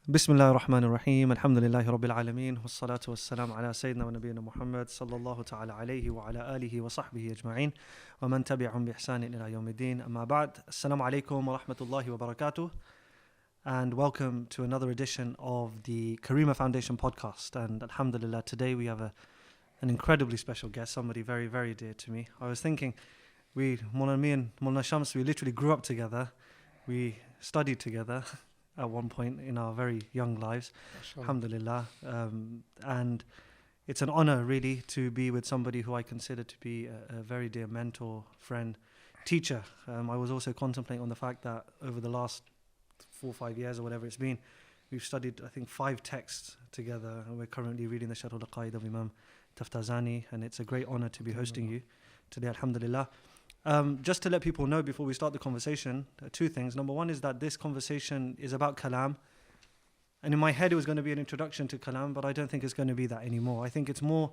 بسم الله الرحمن الرحيم الحمد لله رب العالمين والصلاة والسلام على سيدنا ونبينا محمد صلى الله تعالى عليه وعلى آله وصحبه أجمعين ومن تبعهم بإحسان إلى يوم الدين أما بعد السلام عليكم ورحمة الله وبركاته and welcome to another edition of the Karima Foundation podcast. And alhamdulillah, today we have an incredibly special guest, somebody very, very dear to me. I was thinking, me and Mulna Shams, we literally grew up together. We studied together at one point in our very young lives, alhamdulillah. And it's an honor really to be with somebody who I consider to be a very dear mentor, friend, teacher. I was also contemplating on the fact that over the last 4 or 5 years or whatever it's been, we've studied, I think, 5 texts together, and we're currently reading the Sharh al-Aqaid of Imam Taftazani, and it's a great honor to be hosting you today, alhamdulillah. Just to let people know before we start the conversation, 2 things. Number 1 is that this conversation is about Kalam, and in my head it was going to be an introduction to Kalam, but I don't think it's going to be that anymore. I think it's more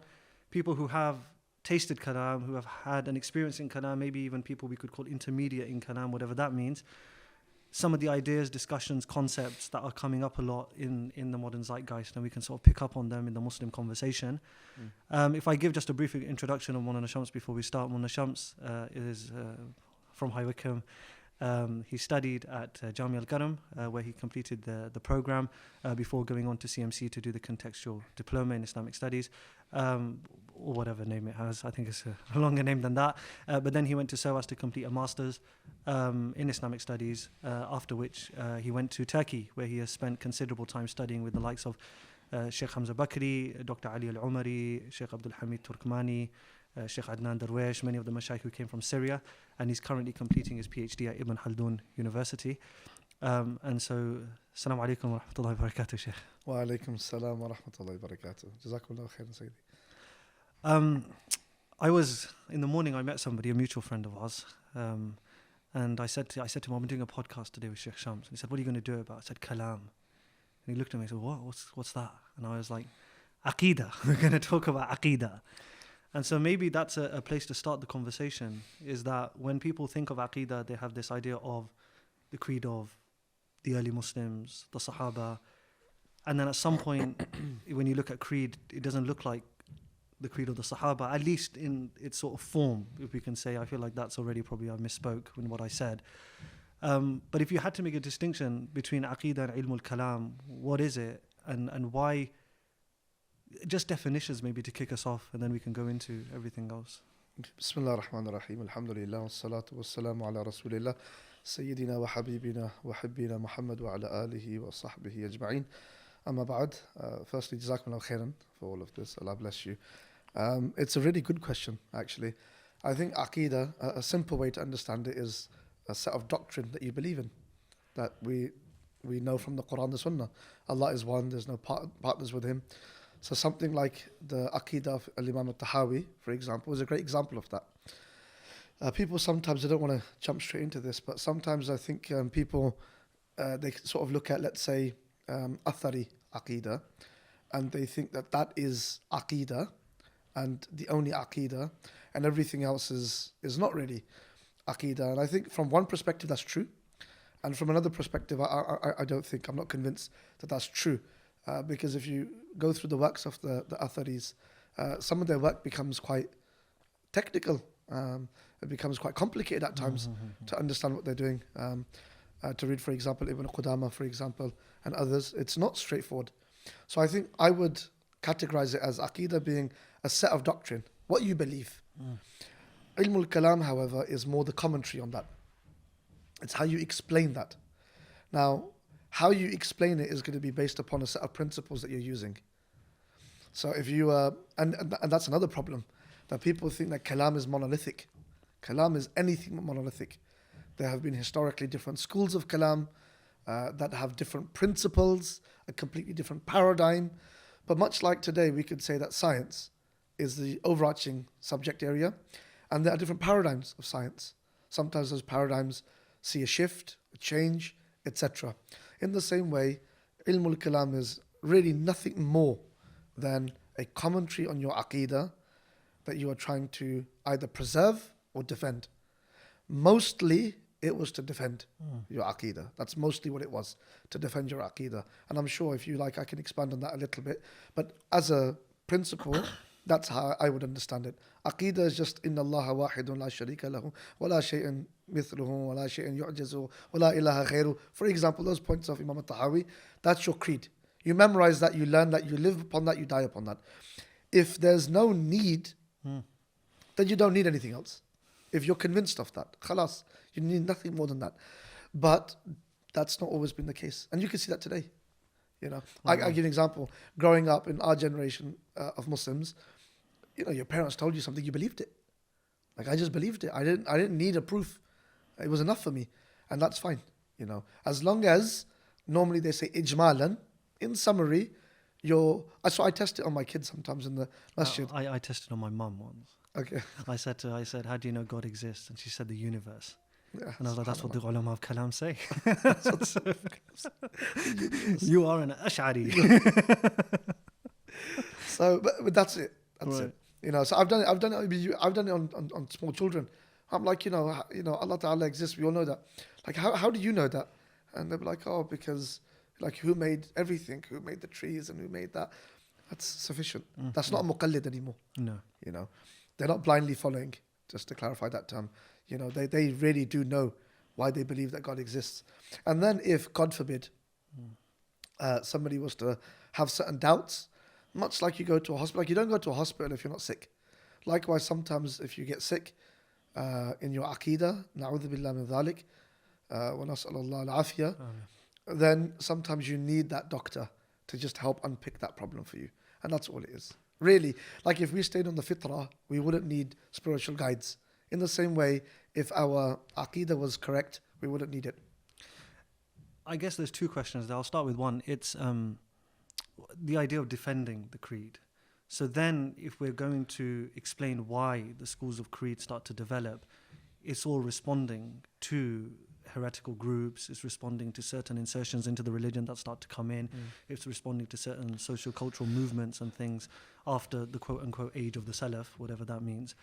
people who have tasted Kalam, who have had an experience in Kalam, maybe even people we could call intermediate in Kalam, whatever that means. Some of the ideas, discussions, concepts that are coming up a lot in the modern zeitgeist, and we can sort of pick up on them in the Muslim conversation. If I give just a brief introduction of Mulana Shams before we start, Mulana Shams is from High Wycombe. He studied at Jami al-Kalam, where he completed the program before going on to CMC to do the contextual diploma in Islamic studies, or whatever name it has. I think it's a longer name than that. But then he went to SOAS to complete a master's in Islamic studies, after which he went to Turkey, where he has spent considerable time studying with the likes of Shaykh Hamza Bakri, Dr. Ali al-Umari, Shaykh Abdul Hamid Turkmani, Shaykh Adnan Darwish, many of the mashayikh who came from Syria, and he's currently completing his PhD at Ibn Khaldun University. And so, Assalamu alaikum wa rahmatullahi wa barakatuh, Shaykh. Wa alaikum assalam wa rahmatullahi wa barakatuh. Jazakumullah khairan, Sayyidi. I was, in the morning, I met somebody, a mutual friend of ours, and I said to him, I'm doing a podcast today with Shaykh Shams. And he said, what are you going to do about it? I said, Kalam. And he looked at me and said, what's that? And I was like, Aqidah. We're going to talk about Aqidah. And so maybe that's a place to start the conversation, is that when people think of Aqidah, they have this idea of the creed of the early Muslims, the Sahaba. And then at some point, when you look at creed, it doesn't look like the creed of the Sahaba, at least in its sort of form, if we can say. I feel like that's already probably I misspoke in what I said. But if you had to make a distinction between Aqidah and Ilm al-Kalam, what is it and why? Just definitions maybe to kick us off, and then we can go into everything else. Bismillah ar-Rahman ar-Rahim. Alhamdulillah wa salatu wa salamu ala Rasulillah Sayyidina wa Habibina wa Hibbina Muhammad wa ala alihi wa sahbihi ajma'in. Amma ba'd. Firstly, Jazakumullah khairan for all of this. Allah bless you. It's a really good question, actually. I think Aqidah, a simple way to understand it, is a set of doctrine that you believe in, that we know from the Quran, the Sunnah. Allah is one, there's no partners with Him. So something like the Aqidah of Imam al-Tahawi, for example, is a great example of that. People sometimes, they don't want to jump straight into this, but sometimes I think people, they sort of look at, let's say, Athari Aqidah, and they think that is Aqidah, and the only Aqidah, and everything else is not really Aqidah. And I think from one perspective that's true, and from another perspective I don't think, I'm not convinced that that's true. Because if you go through the works of the Atharis, some of their work becomes quite technical. It becomes quite complicated at times to understand what they're doing. To read, for example, Ibn Qudama, for example, and others, it's not straightforward. So I think I would categorize it as Aqidah being a set of doctrine, what you believe. Ilm al-Kalam, however, is more the commentary on that. It's how you explain that. Now, how you explain it is going to be based upon a set of principles that you're using. So if you, and that's another problem, that people think that Kalam is monolithic. Kalam is anything but monolithic. There have been historically different schools of Kalam that have different principles, a completely different paradigm. But much like today, we could say that science is the overarching subject area, and there are different paradigms of science. Sometimes those paradigms see a shift, a change, etc. In the same way, Ilm al-Kalam is really nothing more than a commentary on your Aqidah that you are trying to either preserve or defend. Mostly, It was to defend your Aqidah. That's mostly what it was, to defend your Aqidah. And I'm sure if you like, I can expand on that a little bit. But as a principle, that's how I would understand it. Aqidah is just Inna Allah wahidun la sharika lahu wa la shay'in mithluhu wa la shay'in yu'jazu wa la ilaha ghayru. For example, those points of Imam al-Tahawi, that's your creed. You memorize that, you learn that, you live upon that, you die upon that. If there's no need, then you don't need anything else. If you're convinced of that, khalas, you need nothing more than that. But that's not always been the case. And you can see that today. You know, I give you an example. Growing up in our generation of Muslims, you know, your parents told you something, you believed it. Like, I just believed it. I didn't need a proof. It was enough for me. And that's fine, you know. As long as, normally they say ijmalan, in summary, so I test it on my kids sometimes in the masjid. I tested on my mum once. Okay. I said, how do you know God exists? And she said, the universe. Yeah, And I was like, that's what the ulama of Kalam say. Universe. You are an Ash'ari. So, but that's it. That's Right. it. You know, so I've done it on small children. I'm like, you know, Allah Ta'ala exists. We all know that. Like, how do you know that? And they'll be like, oh, because like, who made everything? Who made the trees and who made that? That's sufficient. That's not a muqallid anymore. No. You know, they're not blindly following. Just to clarify that term, you know, they really do know why they believe that God exists. And then, if God forbid, somebody was to have certain doubts, much like you go to a hospital, like you don't go to a hospital if you're not sick. Likewise, sometimes if you get sick in your Aqidah, na'udhu billah min dhalik, wa nas'alallah al-afiyah, then sometimes you need that doctor to just help unpick that problem for you. And that's all it is. Really, like if we stayed on the fitrah, we wouldn't need spiritual guides. In the same way, if our Aqidah was correct, we wouldn't need it. I guess there's two questions there. I'll start with one. It's the idea of defending the creed. So then, if we're going to explain why the schools of creed start to develop, it's all responding to heretical groups, it's responding to certain insertions into the religion that start to come in, it's responding to certain social cultural movements and things after the quote-unquote age of the Salaf, whatever that means.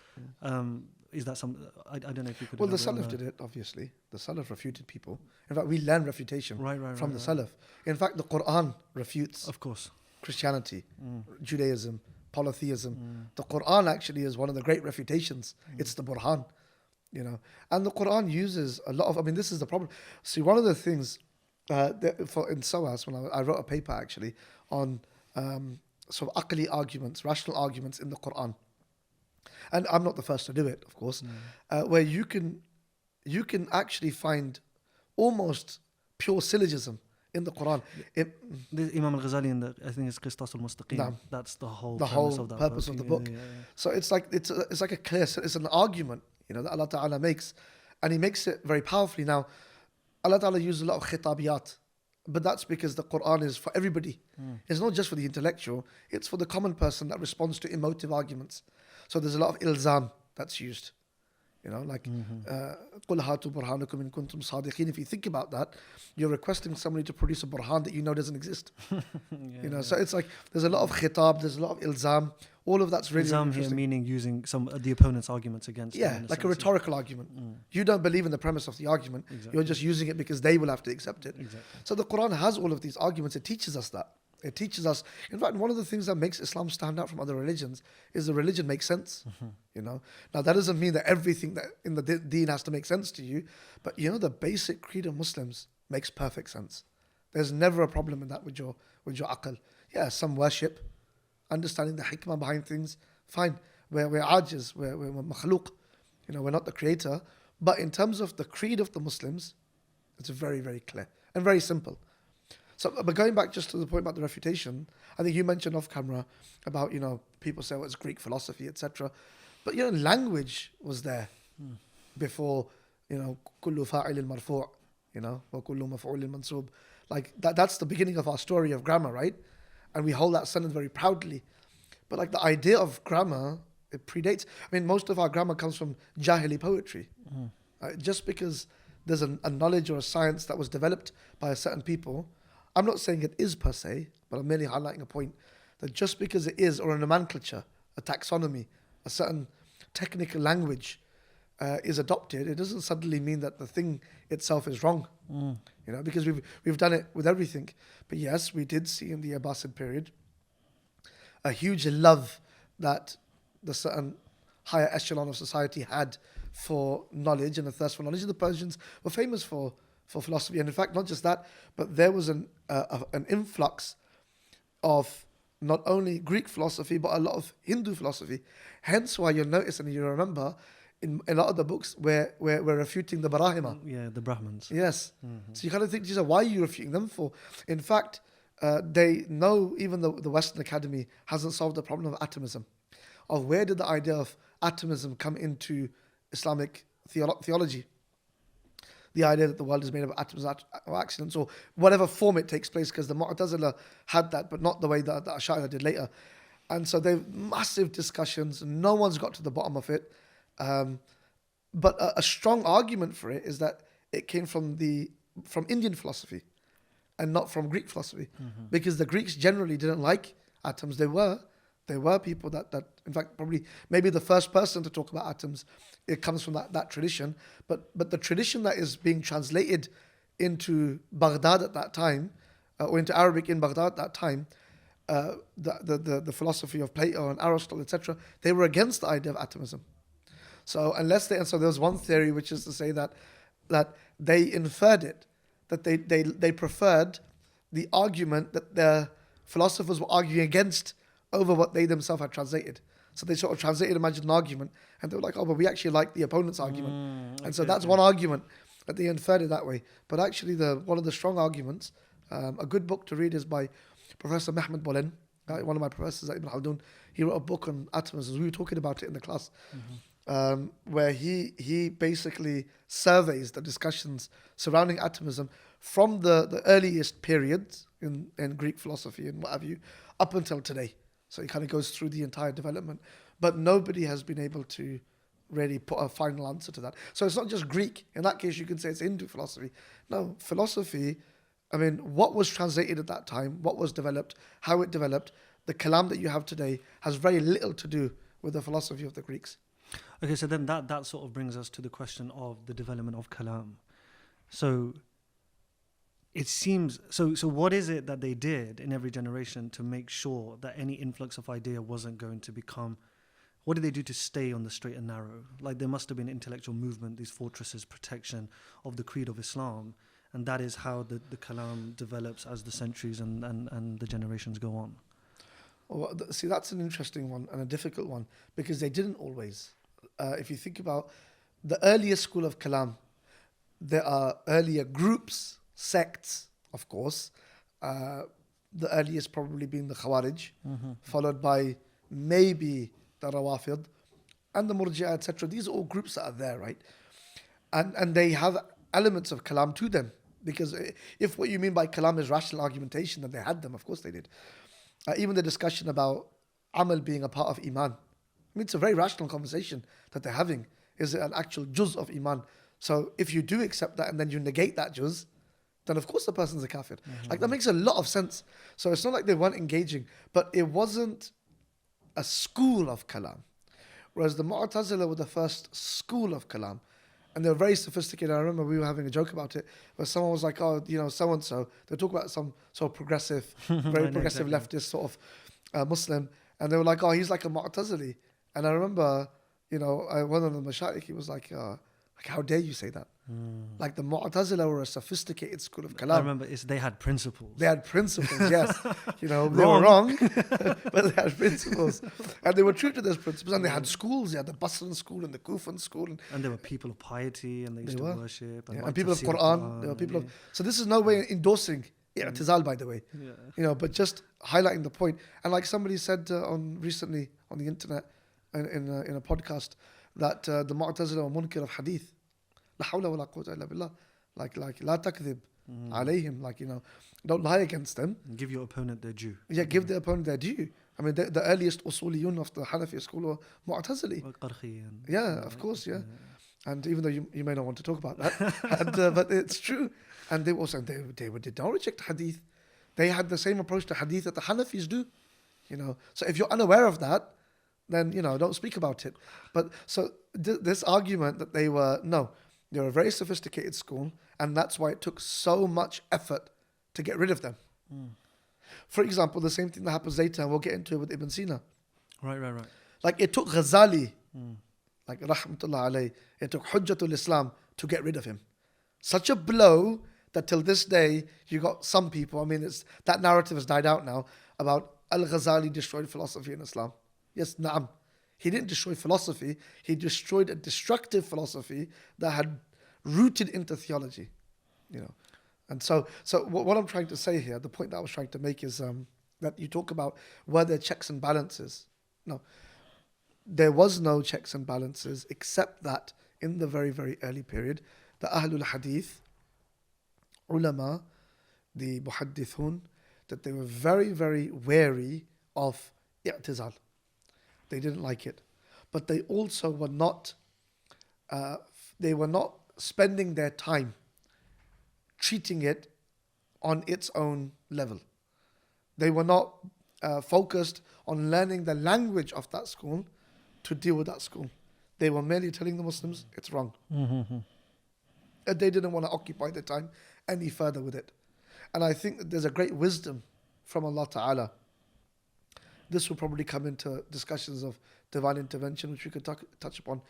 Is that some... I don't know if you could... Well, the Salaf did it, obviously. The Salaf refuted people. In fact, we learn refutation from the Salaf. In fact, the Quran refutes... Of course. Christianity, Judaism, polytheism. The Quran actually is one of the great refutations. It's the Burhan. You know, and the Quran uses a lot of, I mean, this is the problem. See, one of the things in SOAS, when I wrote a paper actually on sort of aqli arguments, rational arguments in the Quran. And I'm not the first to do it, of course, where you can actually find almost pure syllogism in the Quran. The Imam al-Ghazali in the, I think it's Qistas al-Mustaqim. That's the whole purpose of the book. Yeah. So it's like a clear, it's an argument, you know, that Allah Ta'ala makes, and He makes it very powerfully. Now, Allah Ta'ala uses a lot of khitabiyat, but that's because the Quran is for everybody. It's not just for the intellectual, it's for the common person that responds to emotive arguments. So there's a lot of ilzam that's used. You know, like, قُلْ هَاتُوا بُرْهَانَكُمْ إِن كُنْتُمْ صَادِقِينَ. If you think about that, you're requesting somebody to produce a burhan that you know doesn't exist. So it's like, there's a lot of khitab, there's a lot of ilzam. All of that's really ilzam interesting. Here meaning using some of the opponent's arguments against them. Yeah, like a rhetorical argument. You don't believe in the premise of the argument. Exactly. You're just using it because they will have to accept it. Exactly. So the Quran has all of these arguments. It teaches us that. It teaches us. In fact, one of the things that makes Islam stand out from other religions is the religion makes sense. You know. Now that doesn't mean that everything that in the deen has to make sense to you, but you know the basic creed of Muslims makes perfect sense. There's never a problem in that with your aql. Yeah, some worship, understanding the hikmah behind things. Fine. We're ajiz, we're makhluq. You know, we're not the creator. But in terms of the creed of the Muslims, it's very, very clear and very simple. So, but going back just to the point about the refutation, I think you mentioned off camera about, you know, people say, well, it's Greek philosophy, etc. But, you know, language was there before, you know, kullu fa'ilin marfu', you know, wa kullu maf'ulin mansub. Like, that's the beginning of our story of grammar, right? And we hold that sentence very proudly. But like the idea of grammar, it predates. I mean, most of our grammar comes from Jahili poetry. Just because there's a knowledge or a science that was developed by a certain people, I'm not saying it is per se, but I'm merely highlighting a point that just because it is, or a nomenclature, a taxonomy, a certain technical language, is adopted, it doesn't suddenly mean that the thing itself is wrong. Because we've done it with everything. But yes, we did see in the Abbasid period a huge love that the certain higher echelon of society had for knowledge and a thirst for knowledge. And the Persians were famous for philosophy. And in fact, not just that, but there was an influx of not only Greek philosophy, but a lot of Hindu philosophy. Hence why you'll notice and you remember in a lot of the books where we're refuting the Barahima. Yeah, the Brahmins. Yes. So you kind of think, Jesus, why are you refuting them for? In fact, they know even the Western Academy hasn't solved the problem of atomism. Of where did the idea of atomism come into Islamic theology? The idea that the world is made of atoms or accidents or whatever form it takes place, because the Mu'tazila had that, but not the way that the Ash'ari did later. And so they've massive discussions. No one's got to the bottom of it. But a strong argument for it is that it came from Indian philosophy and not from Greek philosophy, because the Greeks generally didn't like atoms. They were people that in fact probably maybe the first person to talk about atoms, it comes from that tradition. But the tradition that is being translated into Baghdad at that time, or into Arabic in Baghdad at that time, the philosophy of Plato and Aristotle, etc., they were against the idea of atomism. So so there was one theory which is to say that they inferred it, that they preferred the argument that the philosophers were arguing against over what they themselves had translated. So they sort of translated, imagine an argument, and they were like, oh, but we actually like the opponent's argument. And so that's one argument, that they inferred it that way. But actually one of the strong arguments, a good book to read is by Professor Mehmed Bolin, one of my professors at Ibn Khaldun. He wrote a book on atomism. We were talking about it in the class, where he basically surveys the discussions surrounding atomism from the earliest periods in Greek philosophy and what have you, up until today. So he kind of goes through the entire development. But nobody has been able to really put a final answer to that. So it's not just Greek. In that case, you can say it's Hindu philosophy. No, philosophy, I mean, what was translated at that time, what was developed, how it developed, the Kalam that you have today has very little to do with the philosophy of the Greeks. Okay, so then that sort of brings us to the question of the development of Kalam. So it seems, so what is it that they did in every generation to make sure that any influx of idea wasn't going to become, what did they do to stay on the straight and narrow? Like there must have been intellectual movement, these fortresses, protection of the creed of Islam. And that is how the Kalam develops as the centuries and the generations go on. Well, see, that's an interesting one and a difficult one, because they didn't always. If you think about the earliest school of Kalam, there are earlier groups, sects, of course. The earliest probably being the Khawarij, followed by maybe the Rawafid and the Murji'ah, etc. These are all groups that are there, right? And they have elements of Kalam to them. Because if what you mean by Kalam is rational argumentation, then they had them, of course they did. Even the discussion about Amal being a part of Iman. I mean, it's a very rational conversation that they're having. Is it an actual juz of Iman? So if you do accept that and then you negate that juz, then of course the person's a kafir. Like that makes a lot of sense. So it's not like they weren't engaging, but it wasn't a school of Kalam. Whereas the Mu'tazila were the first school of Kalam. And they were very sophisticated. I remember we were having a joke about it, where someone was like, oh, so-and-so. They talk about some sort of progressive, very progressive leftist sort of Muslim. And they were like, oh, he's like a Mu'tazili. And I remember, one of the Mashaykh, he was like, how dare you say that? Like the Mu'tazila were a sophisticated school of Kalam. I remember they had principles. They had principles, yes. They were wrong, but they had principles. And they were true to those principles. And they had schools. They had the Basran school and the Kufan school. And they were people of piety and they used to worship. And people of Quran. They were people of... So this is no way endorsing i'tizal, by the way. But just highlighting the point. And like somebody said recently on the internet in a podcast, that the Mu'tazila were munkir of hadith. La hawla wa la quwwata illa billah. Like la takdhib alayhim. Don't lie against them. Give your opponent their due. Yeah, give the opponent their due. I mean, the earliest usuliyun of the Hanafi school were Mu'tazili. Yeah, of course, yeah. And even though you may not want to talk about that, but it's true. And they did not reject hadith. They had the same approach to hadith that the Hanafis do. So if you're unaware of that, then, don't speak about it. But so this argument that they're a very sophisticated school, and that's why it took so much effort to get rid of them. For example, the same thing that happens later, and we'll get into it with Ibn Sina. Right. Like it took Ghazali, like rahmatullah alayh, it took Hujjatul Islam to get rid of him. Such a blow that till this day, you got some people, that narrative has died out now, about al-Ghazali destroyed philosophy in Islam. Yes, na'am. He didn't destroy philosophy, he destroyed a destructive philosophy that had rooted into theology. And so what I'm trying to say here, the point that I was trying to make is that you talk about were there checks and balances. No. There was no checks and balances except that in the very, very early period, the Ahlul Hadith, ulama, the muhaddithun, that they were very, very wary of i'tizal. They didn't like it. But they also were not spending their time treating it on its own level. They were not focused on learning the language of that school to deal with that school. They were merely telling the Muslims it's wrong. And they didn't want to occupy their time any further with it. And I think that there's a great wisdom from Allah Ta'ala. This will probably come into discussions of divine intervention, which we could touch upon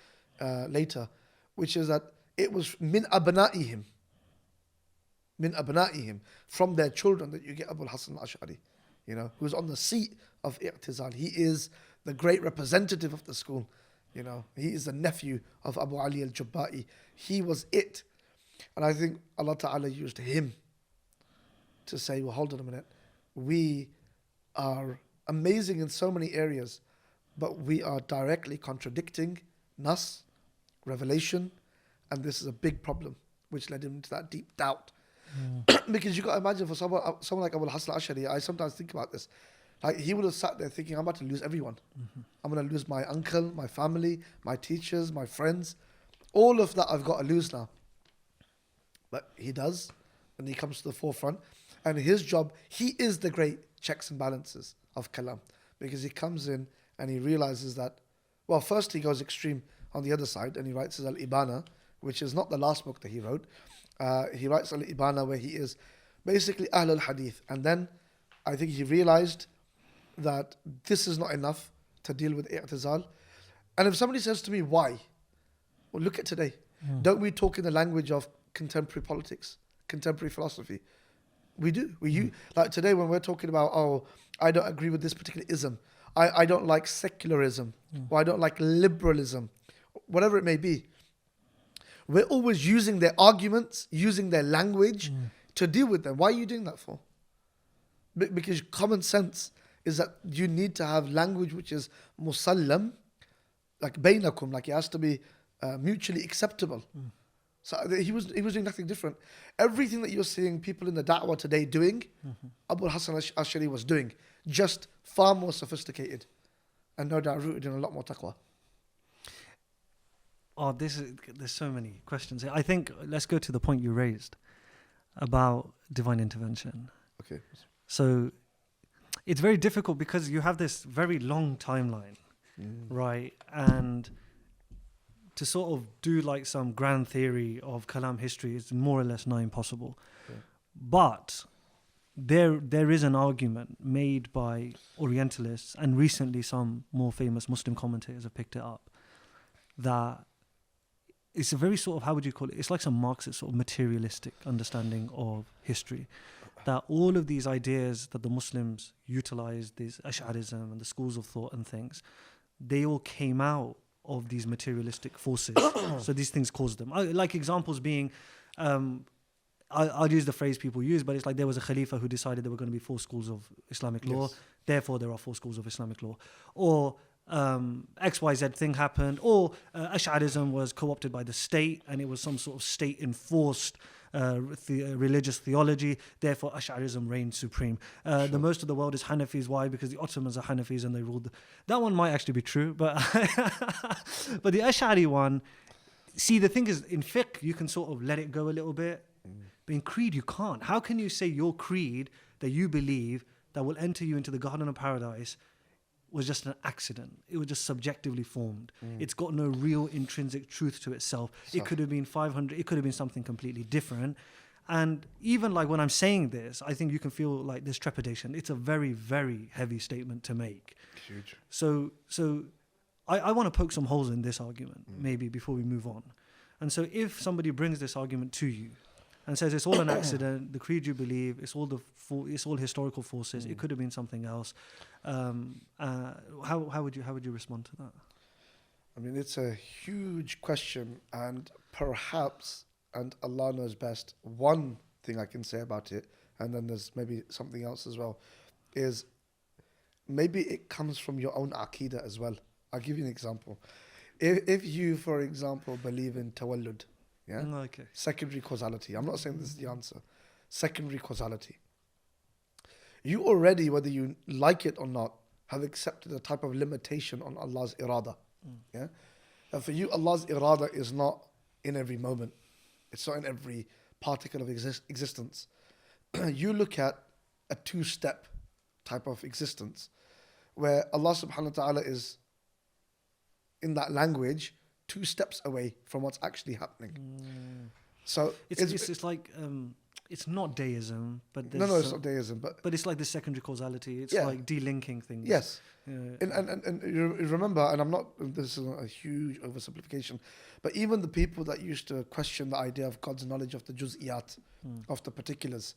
later, which is that it was min abna'ihim, from their children, that you get Abu al-Hasan al-Ash'ari, who's on the seat of i'tizal. He is the great representative of the school. He is the nephew of Abu Ali al-Jubba'i. He was it. And I think Allah Ta'ala used him to say, well, hold on a minute. We are amazing in so many areas, but we are directly contradicting Nas, revelation, and this is a big problem, which led him into that deep doubt. Because you got to imagine, for someone like Abu al-Hasan al-Ash'ari, I sometimes think about this. Like, he would have sat there thinking, I'm about to lose everyone. I'm going to lose my uncle, my family, my teachers, my friends. All of that I've got to lose now. But he does, and he comes to the forefront. And his job, he is the great checks and balances of Kalam. Because he comes in and he realizes that, well, first he goes extreme on the other side, and he writes his Al-Ibana, which is not the last book that he wrote. He writes Al-Ibana where he is basically Ahl al-Hadith. And then I think he realized that this is not enough to deal with i'tizal. And if somebody says to me, why? Well, look at today. Don't we talk in the language of contemporary politics, contemporary philosophy? We do. Like today when we're talking about, I don't agree with this particular ism. I don't like secularism, or I don't like liberalism, whatever it may be. We're always using their arguments, using their language to deal with them. Why are you doing that for? Because common sense is that you need to have language which is musallam, like bainakum, like it has to be mutually acceptable. So he was doing nothing different. Everything that you're seeing people in the da'wah today doing, Abu al-Hasan al-Ash'ari was doing, just far more sophisticated, and no doubt rooted in a lot more taqwa. There's so many questions here. I think let's go to the point you raised about divine intervention. Okay. So it's very difficult because you have this very long timeline, right? And to sort of do like some grand theory of Kalam history is more or less nigh impossible. Okay. But there is an argument made by Orientalists, and recently some more famous Muslim commentators have picked it up, that it's a very sort of, how would you call it? It's like some Marxist sort of materialistic understanding of history. That all of these ideas that the Muslims utilized, this Ash'arism and the schools of thought and things, they all came out of these materialistic forces. So these things caused them. Like examples being, I'll use the phrase people use, but it's like there was a Khalifa who decided there were going to be 4 schools of Islamic law, therefore there are 4 schools of Islamic law. Or XYZ thing happened, or Ash'arism was co-opted by the state and it was some sort of state-enforced religious theology, therefore Ash'arism reigned supreme. The most of the world is Hanafis. Why? Because the Ottomans are Hanafis and they ruled. That one might actually be true, but but the Ash'ari one, see, the thing is, in fiqh you can sort of let it go a little bit, but in creed you can't. How can you say your creed that you believe that will enter you into the garden of paradise was just an accident. It was just subjectively formed. It's got no real intrinsic truth to itself. It could have been 500, it could have been something completely different. And even like when I'm saying this, I think you can feel like this trepidation. It's a very, very heavy statement to make. Huge. So I want to poke some holes in this argument, maybe before we move on. And so if somebody brings this argument to you and says it's all an accident, the creed you believe, it's all historical forces, it could have been something else, how would you respond to that? I mean, it's a huge question, and perhaps, and Allah knows best, one thing I can say about it, and then there's maybe something else as well, is maybe it comes from your own Aqidah as well. I'll give you an example. If you, for example, believe in tawallud, yeah? Okay. Secondary causality. I'm not saying this is the answer. Secondary causality. You already, whether you like it or not, have accepted a type of limitation on Allah's irada. Yeah? And for you, Allah's irada is not in every moment. It's not in every particle of existence. You look at a two-step type of existence where Allah subhanahu wa ta'ala is, in that language, 2 steps away from what's actually happening. So it's like it's not deism, but no, it's not deism, but it's like the secondary causality. It's Yeah. like delinking things. yes. Yeah. And you remember, and I'm not, this is a huge oversimplification, but even the people that used to question the idea of God's knowledge of the juz'iyat, of the particulars,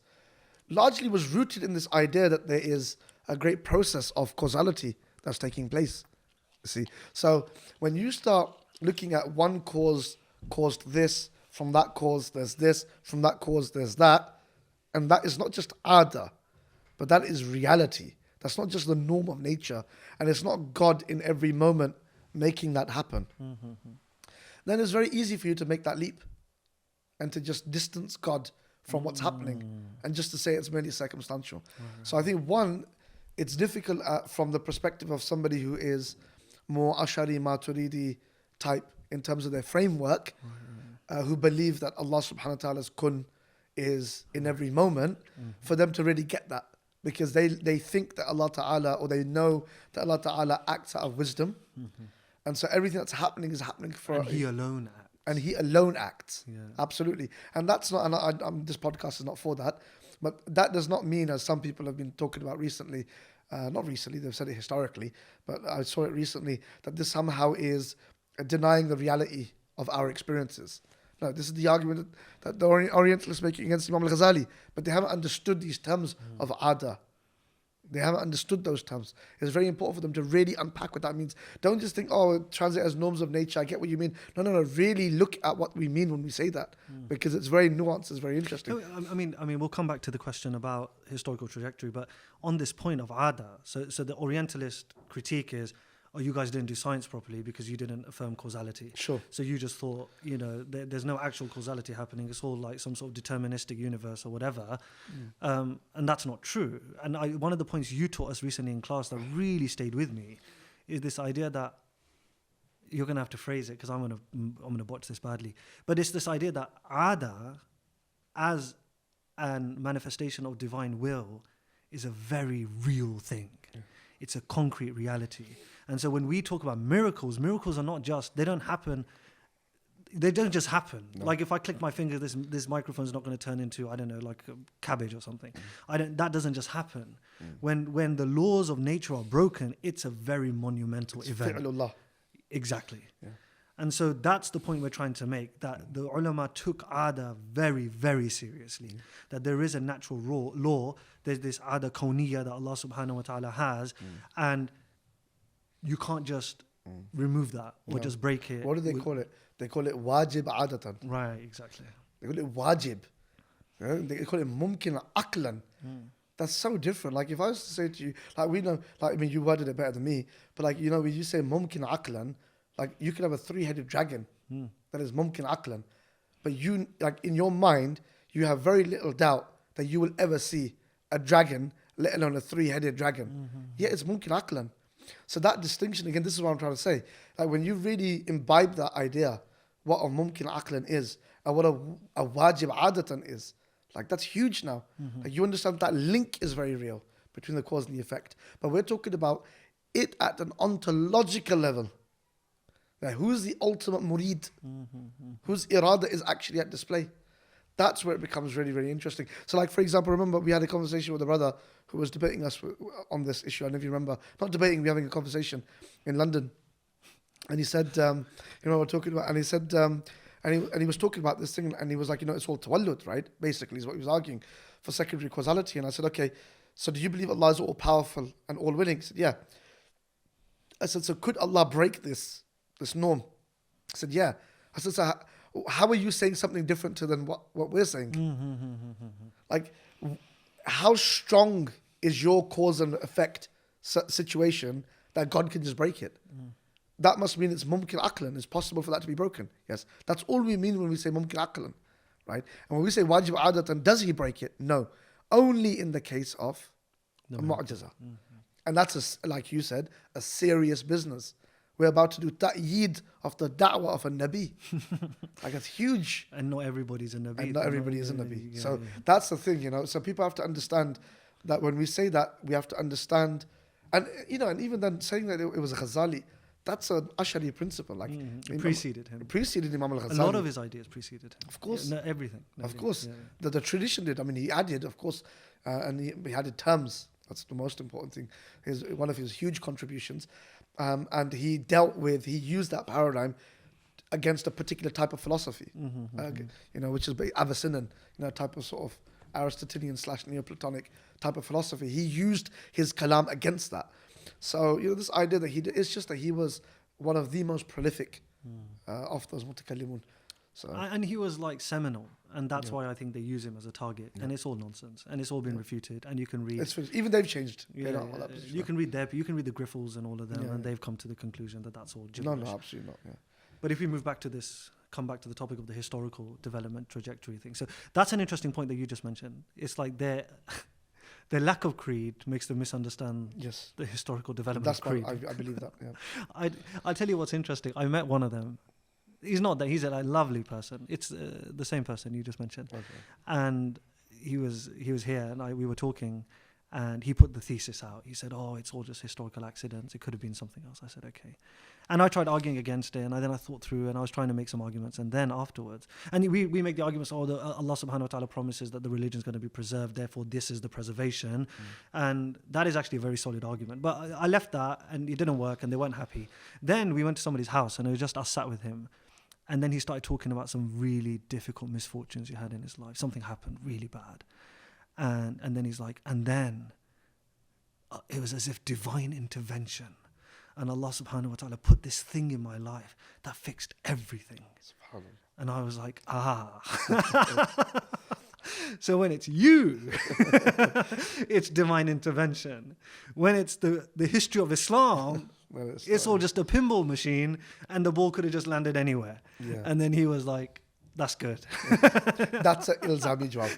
largely was rooted in this idea that there is a great process of causality that's taking place. You see, so when you start looking at one cause caused this, from that cause there's this, from that cause there's that, and that is not just ada, but that is reality. That's not just the norm of nature, and it's not God in every moment making that happen. Then it's very easy for you to make that leap and to just distance God from what's happening and just to say it's merely circumstantial. So I think one, it's difficult from the perspective of somebody who is more Ash'ari Maturidi type in terms of their framework, who believe that Allah subhanahu wa ta'ala's kun is in every moment, for them to really get that, because they think that Allah ta'ala, or they know that Allah ta'ala acts out of wisdom, and so everything that's happening is happening for And He alone acts. and He alone acts. Yeah. Absolutely. And that's not, and this podcast is not for that, but that does not mean, as some people have been talking about recently, not recently, they've said it historically, but I saw it recently, that this somehow is denying the reality of our experiences. No, this is the argument that the Orientalists making against Imam al-Ghazali, but they haven't understood these terms of ada. They haven't understood those terms. It's very important for them to really unpack what that means. Don't just think, oh, translate as norms of nature, I get what you mean. No, really look at what we mean when we say that, because it's very nuanced, it's very interesting. No, I mean, we'll come back to the question about historical trajectory, but on this point of ada, so the Orientalist critique is, oh, you guys didn't do science properly because you didn't affirm causality. Sure. So you just thought, there's no actual causality happening. It's all like some sort of deterministic universe or whatever. And that's not true. And one of the points you taught us recently in class that really stayed with me is this idea that, you're going to have to phrase it because I'm going to botch this badly. But it's this idea that ada, as a manifestation of divine will, is a very real thing. Yeah. It's a concrete reality. And so when we talk about miracles are not just, they don't just happen. No. Like if I click my finger, this microphone's not going to turn into, I don't know, like a cabbage or something. That doesn't just happen. When the laws of nature are broken, it's a very monumental event. Fi'lullah. Exactly. Yeah. And so that's the point we're trying to make, that the ulama took ada very, very seriously, that there is a natural law, there's this ada kawniyya that Allah subhanahu wa ta'ala has, and you can't just remove that or just break it. What do they call it? They call it wajib adatan. Right, exactly. They call it wajib. Yeah? They call it mumkin aqlan. That's so different. Like if I was to say to you, like we know, like I mean, you worded it better than me, but like, when you say mumkin aqlan, like you could have a 3-headed dragon that is mumkin aqlan, but you, like in your mind, you have very little doubt that you will ever see a dragon, let alone a 3-headed dragon. Yeah, it's mumkin aqlan. So that distinction, again, this is what I'm trying to say. Like when you really imbibe that idea, what a mumkin aqlan is, and what a wajib adatan is, like that's huge now. Like you understand that link is very real between the cause and the effect. But we're talking about it at an ontological level. Now, who's the ultimate murid? Whose irada is actually at display? That's where it becomes really, really interesting. So, like, for example, remember we had a conversation with a brother who was debating us on this issue. I don't know if you remember. Not debating, we were having a conversation in London. And he said, we're talking about, and he said, and he was talking about this thing, and he was like, it's all tawallud, right? Basically, is what he was arguing for secondary causality. And I said, okay, so do you believe Allah is all powerful and all willing? He said, yeah. I said, so could Allah break this norm? I said, yeah. I said, so how are you saying something different than what we're saying? Like, how strong is your cause and effect situation that God can just break it? That must mean it's mumkin aqlan. It's possible for that to be broken. Yes. That's all we mean when we say mumkin aqlan. Right? And when we say wajib adatan, does he break it? No. Only in the case of a mu'jiza. And that's, like you said, a serious business. We're about to do ta'yeed of the da'wah of a Nabi. Like, it's huge. And not everybody's a Nabi. And not everybody is a Nabi. So that's the thing, So people have to understand that when we say that, we have to understand. And, and even then saying that it was a Ghazali, that's an Ash'ari principle. Like, it preceded him. It preceded Imam al-Ghazali. A lot of his ideas preceded him. Of course. Yeah, everything. Of course. Yeah. The tradition did. I mean, he added, of course, and he added terms. That's the most important thing. One of his huge contributions. And he used that paradigm against a particular type of philosophy, which is Avicennan, type of sort of Aristotelian / Neoplatonic type of philosophy. He used his Kalam against that. So, this idea that it's just that he was one of the most prolific of those mutakallimun. So, and he was like seminal, and that's why I think they use him as a target. And it's all nonsense, and it's all been refuted. And you can read, even they've changed. You can read the Griffles and all of them, and they've come to the conclusion that that's all gibberish. No, absolutely not. Yeah. But if we move back to this, come back to the topic of the historical development trajectory thing. So that's an interesting point that you just mentioned. It's like their lack of creed makes them misunderstand the historical development of creed. I believe that. Yeah. I'll tell you what's interesting. I met one of them. He's a lovely person. It's the same person you just mentioned. Okay. And he was here, and we were talking, and he put the thesis out. He said, it's all just historical accidents. It could have been something else. I said, okay. And I tried arguing against it, and then I thought through, and I was trying to make some arguments. And then afterwards, and we make the arguments, Allah subhanahu wa ta'ala promises that the religion is going to be preserved, therefore this is the preservation. And that is actually a very solid argument. But I left that, and it didn't work, and they weren't happy. Then we went to somebody's house, and it was just us sat with him. And then he started talking about some really difficult misfortunes he had in his life. Something happened really bad. And then he's like, and then it was as if divine intervention. And Allah subhanahu wa ta'ala put this thing in my life that fixed everything. And I was like, So when it's you, it's divine intervention. When it's the history of Islam, it's all just a pinball machine, and the ball could have just landed anywhere. Yeah. And then he was like, that's good. That's an ilzami job.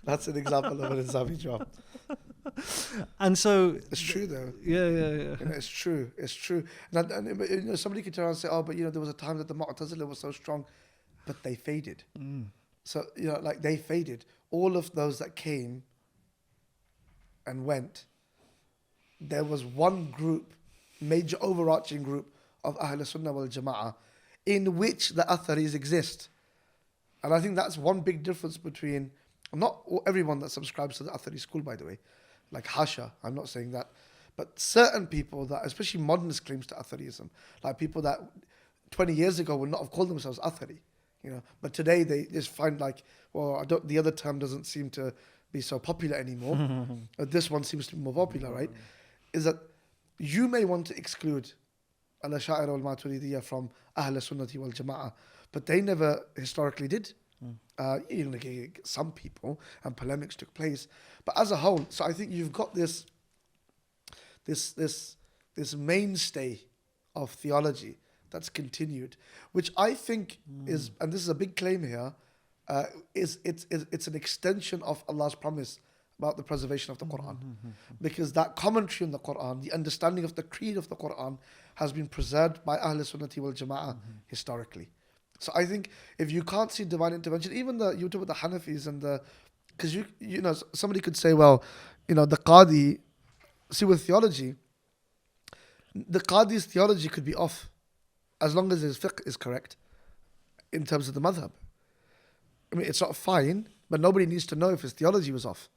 That's an example of an ilzami job. And so it's true though. Yeah. It's true. And somebody could turn around and say, but there was a time that the Mu'tazila was so strong, but they faded. So they faded. All of those that came and went, there was one group, major overarching group of Ahl Sunnah wal Jama'ah, in which the Atharis exist. And I think that's one big difference between, not everyone that subscribes to the Athari school, by the way, like Hasha, I'm not saying that, but certain people that, especially modernist claims to Atharism, like people that 20 years ago would not have called themselves Athari, but today they just find the other term doesn't seem to be so popular anymore. This one seems to be more popular, right? Is that you may want to exclude al-Ash'ari wal-Maturidiyya from Ahl Sunnati wal Jama'ah, but they never historically did. Some people, and polemics took place, but as a whole, so I think you've got this mainstay of theology that's continued, which I think is, and this is a big claim here, it's an extension of Allah's promise about the preservation of the Quran. Because that commentary on the Quran, the understanding of the creed of the Quran, has been preserved by Ahl Sunnati wal Jama'ah historically. So I think if you can't see divine intervention, even you talk about the Hanafis and because somebody could say, the Qadi, see with theology, The Qadi's theology could be off as long as his fiqh is correct in terms of the madhab. I mean, it's not fine, but nobody needs to know if his theology was off.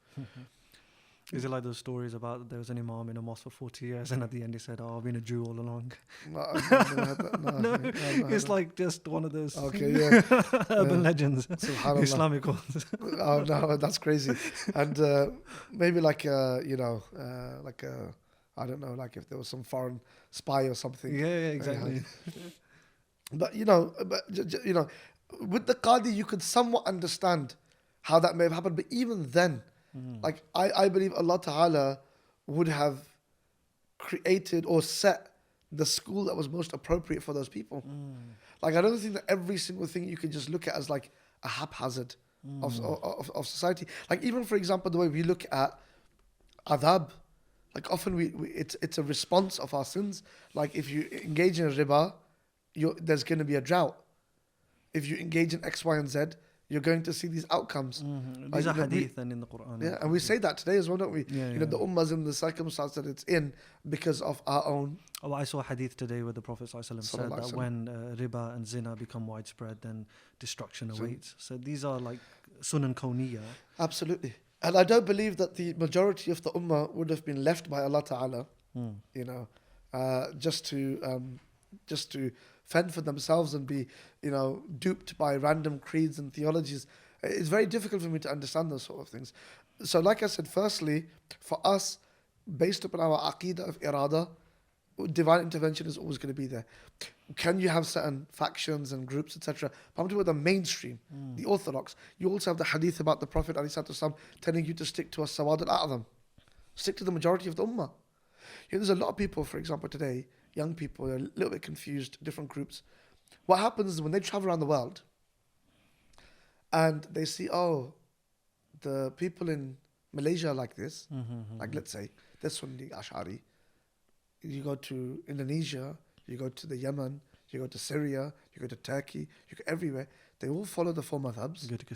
Is it like those stories about there was an Imam in a mosque for 40 years and at the end he said, "Oh, I've been a Jew all along"? No, I've never had that. No, I've never had it's that. like just one of those Okay, yeah. urban legends, Subhanallah. Islamic ones. Oh no, that's crazy. And maybe like like I don't know, like if there was some foreign spy or something. Yeah, exactly. But you know, with the Qadi, you could somewhat understand how that may have happened. But even then, like I believe Allah Ta'ala would have created or set the school that was most appropriate for those people. Like I don't think that every single thing you can just look at as like a haphazard of society. Like even for example, the way we look at adhab, like often it's a response of our sins. Like if you engage in riba, there's going to be a drought. If you engage in X, Y, and Z, you're going to see these outcomes. These are hadith and in the Quran. Yeah, and we say that today as well, don't we? Yeah, The ummah's in the circumstance that it's in because of our own. Oh, I saw a hadith today where the Prophet ﷺ said that when riba and zina become widespread, then destruction awaits. So these are like sunan kawniyya. Absolutely. And I don't believe that the majority of the ummah would have been left by Allah Ta'ala, just to fend for themselves and be, duped by random creeds and theologies. It's very difficult for me to understand those sort of things. So like I said, firstly, for us, based upon our aqidah of irada, divine intervention is always going to be there. Can you have certain factions and groups, etc.? But I'm talking about the mainstream, the orthodox. You also have the hadith about the Prophet ﷺ telling you to stick to as-sawad al-a'zam. Stick to the majority of the ummah. There's a lot of people, for example, today, young people, they're a little bit confused, different groups. What happens is when they travel around the world and they see, the people in Malaysia are like this, like let's say, they're Sunni, Ash'ari. You go to Indonesia, you go to the Yemen, you go to Syria, you go to Turkey, you go everywhere. They all follow the four madhabs. Go to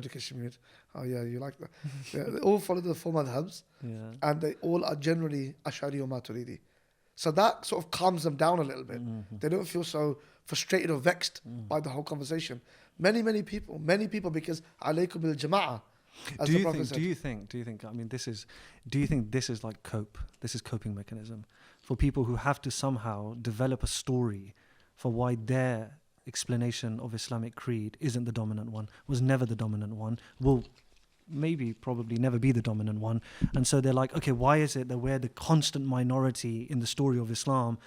Kashmir. Oh yeah, you like that. Yeah, they all follow the four madhabs. Yeah. And they all are generally Ash'ari or Maturidi. So that sort of calms them down a little bit. They don't feel so frustrated or vexed by the whole conversation. Many people, because alaykum bil jama'ah. Do you think? I mean, do you think this is like this is coping mechanism for people who have to somehow develop a story for why their explanation of Islamic creed isn't the dominant one, was never the dominant one, will probably never be the dominant one, and so they're like, okay, why is it that we're the constant minority in the story of Islam?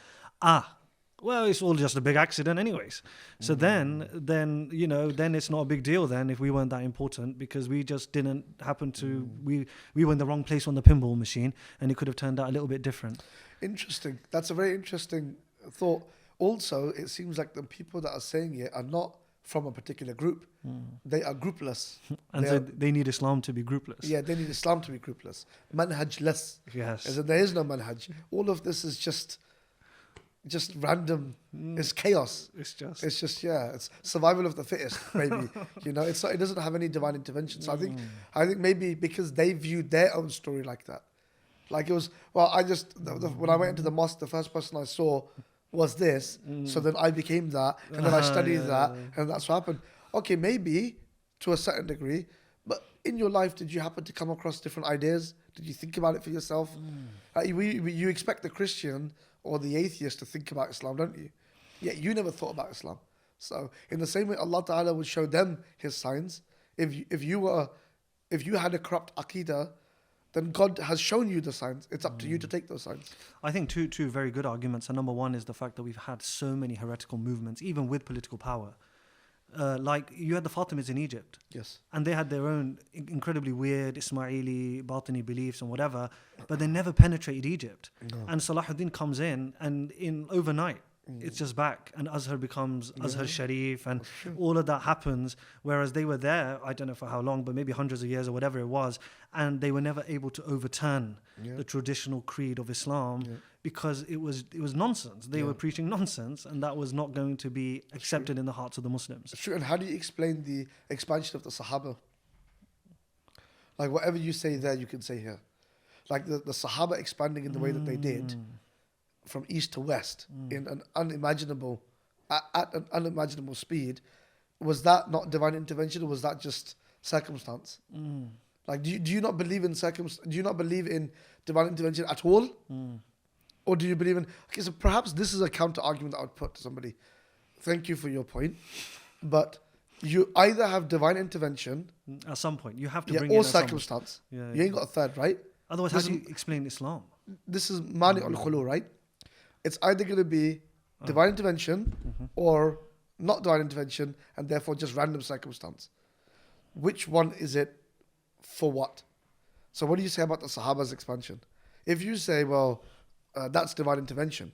Well, it's all just a big accident anyways. So then it's not a big deal then if we weren't that important, because we just didn't happen to, we were in the wrong place on the pinball machine, and it could have turned out a little bit different. Interesting. That's a very interesting thought. Also, it seems like the people that are saying it are not from a particular group. They are groupless. And they need Islam to be groupless. Yeah, they need Islam to be groupless. Manhaj-less. Yes. As in, there is no manhaj. All of this is just random. It's chaos. It's just it's survival of the fittest, maybe. It's not, it doesn't have any divine intervention. So I think maybe because they viewed their own story like that. Like it was, well, when I went into the mosque, the first person I saw was this. So then I became that, and then I studied that, and that's what happened. Okay, maybe to a certain degree, but in your life, did you happen to come across different ideas? Did you think about it for yourself? You expect the Christian or the atheist to think about Islam, don't you? Yet you never thought about Islam. So in the same way, Allah Ta'ala would show them His signs. If you had a corrupt Aqidah, then God has shown you the signs. It's up to you to take those signs. I think two very good arguments. And number one is the fact that we've had so many heretical movements, even with political power. Like you had the Fatimids in Egypt. Yes. And they had their own incredibly weird Ismaili, Batini beliefs and whatever, but they never penetrated Egypt. No. And Salahuddin comes in, and overnight, it's just back, and Azhar becomes Azhar Sharif, and all of that happens, whereas they were there, I don't know for how long, but maybe hundreds of years or whatever it was, and they were never able to overturn the traditional creed of Islam because it was nonsense. They were preaching nonsense, and that was not going to be accepted in the hearts of the Muslims. It's true. And how do you explain the expansion of the Sahaba? Like whatever you say there, you can say here. Like the Sahaba expanding in the way that they did, from east to west in an unimaginable, at an unimaginable speed, was that not divine intervention, or was that just circumstance? Like, do you not believe in do you not believe in divine intervention at all? Or do you believe in... Okay, so perhaps this is a counter-argument that I would put to somebody. Thank you for your point. But you either have divine intervention... At some point. You have to yeah, bring or in circumstance. Yeah, you ain't got a third, right? Otherwise, how do you explain Islam? This is mani al-khulu, right? It's either going to be divine intervention or not divine intervention, and therefore just random circumstance. Which one is it for what? So what do you say about the Sahaba's expansion? If you say, well, that's divine intervention.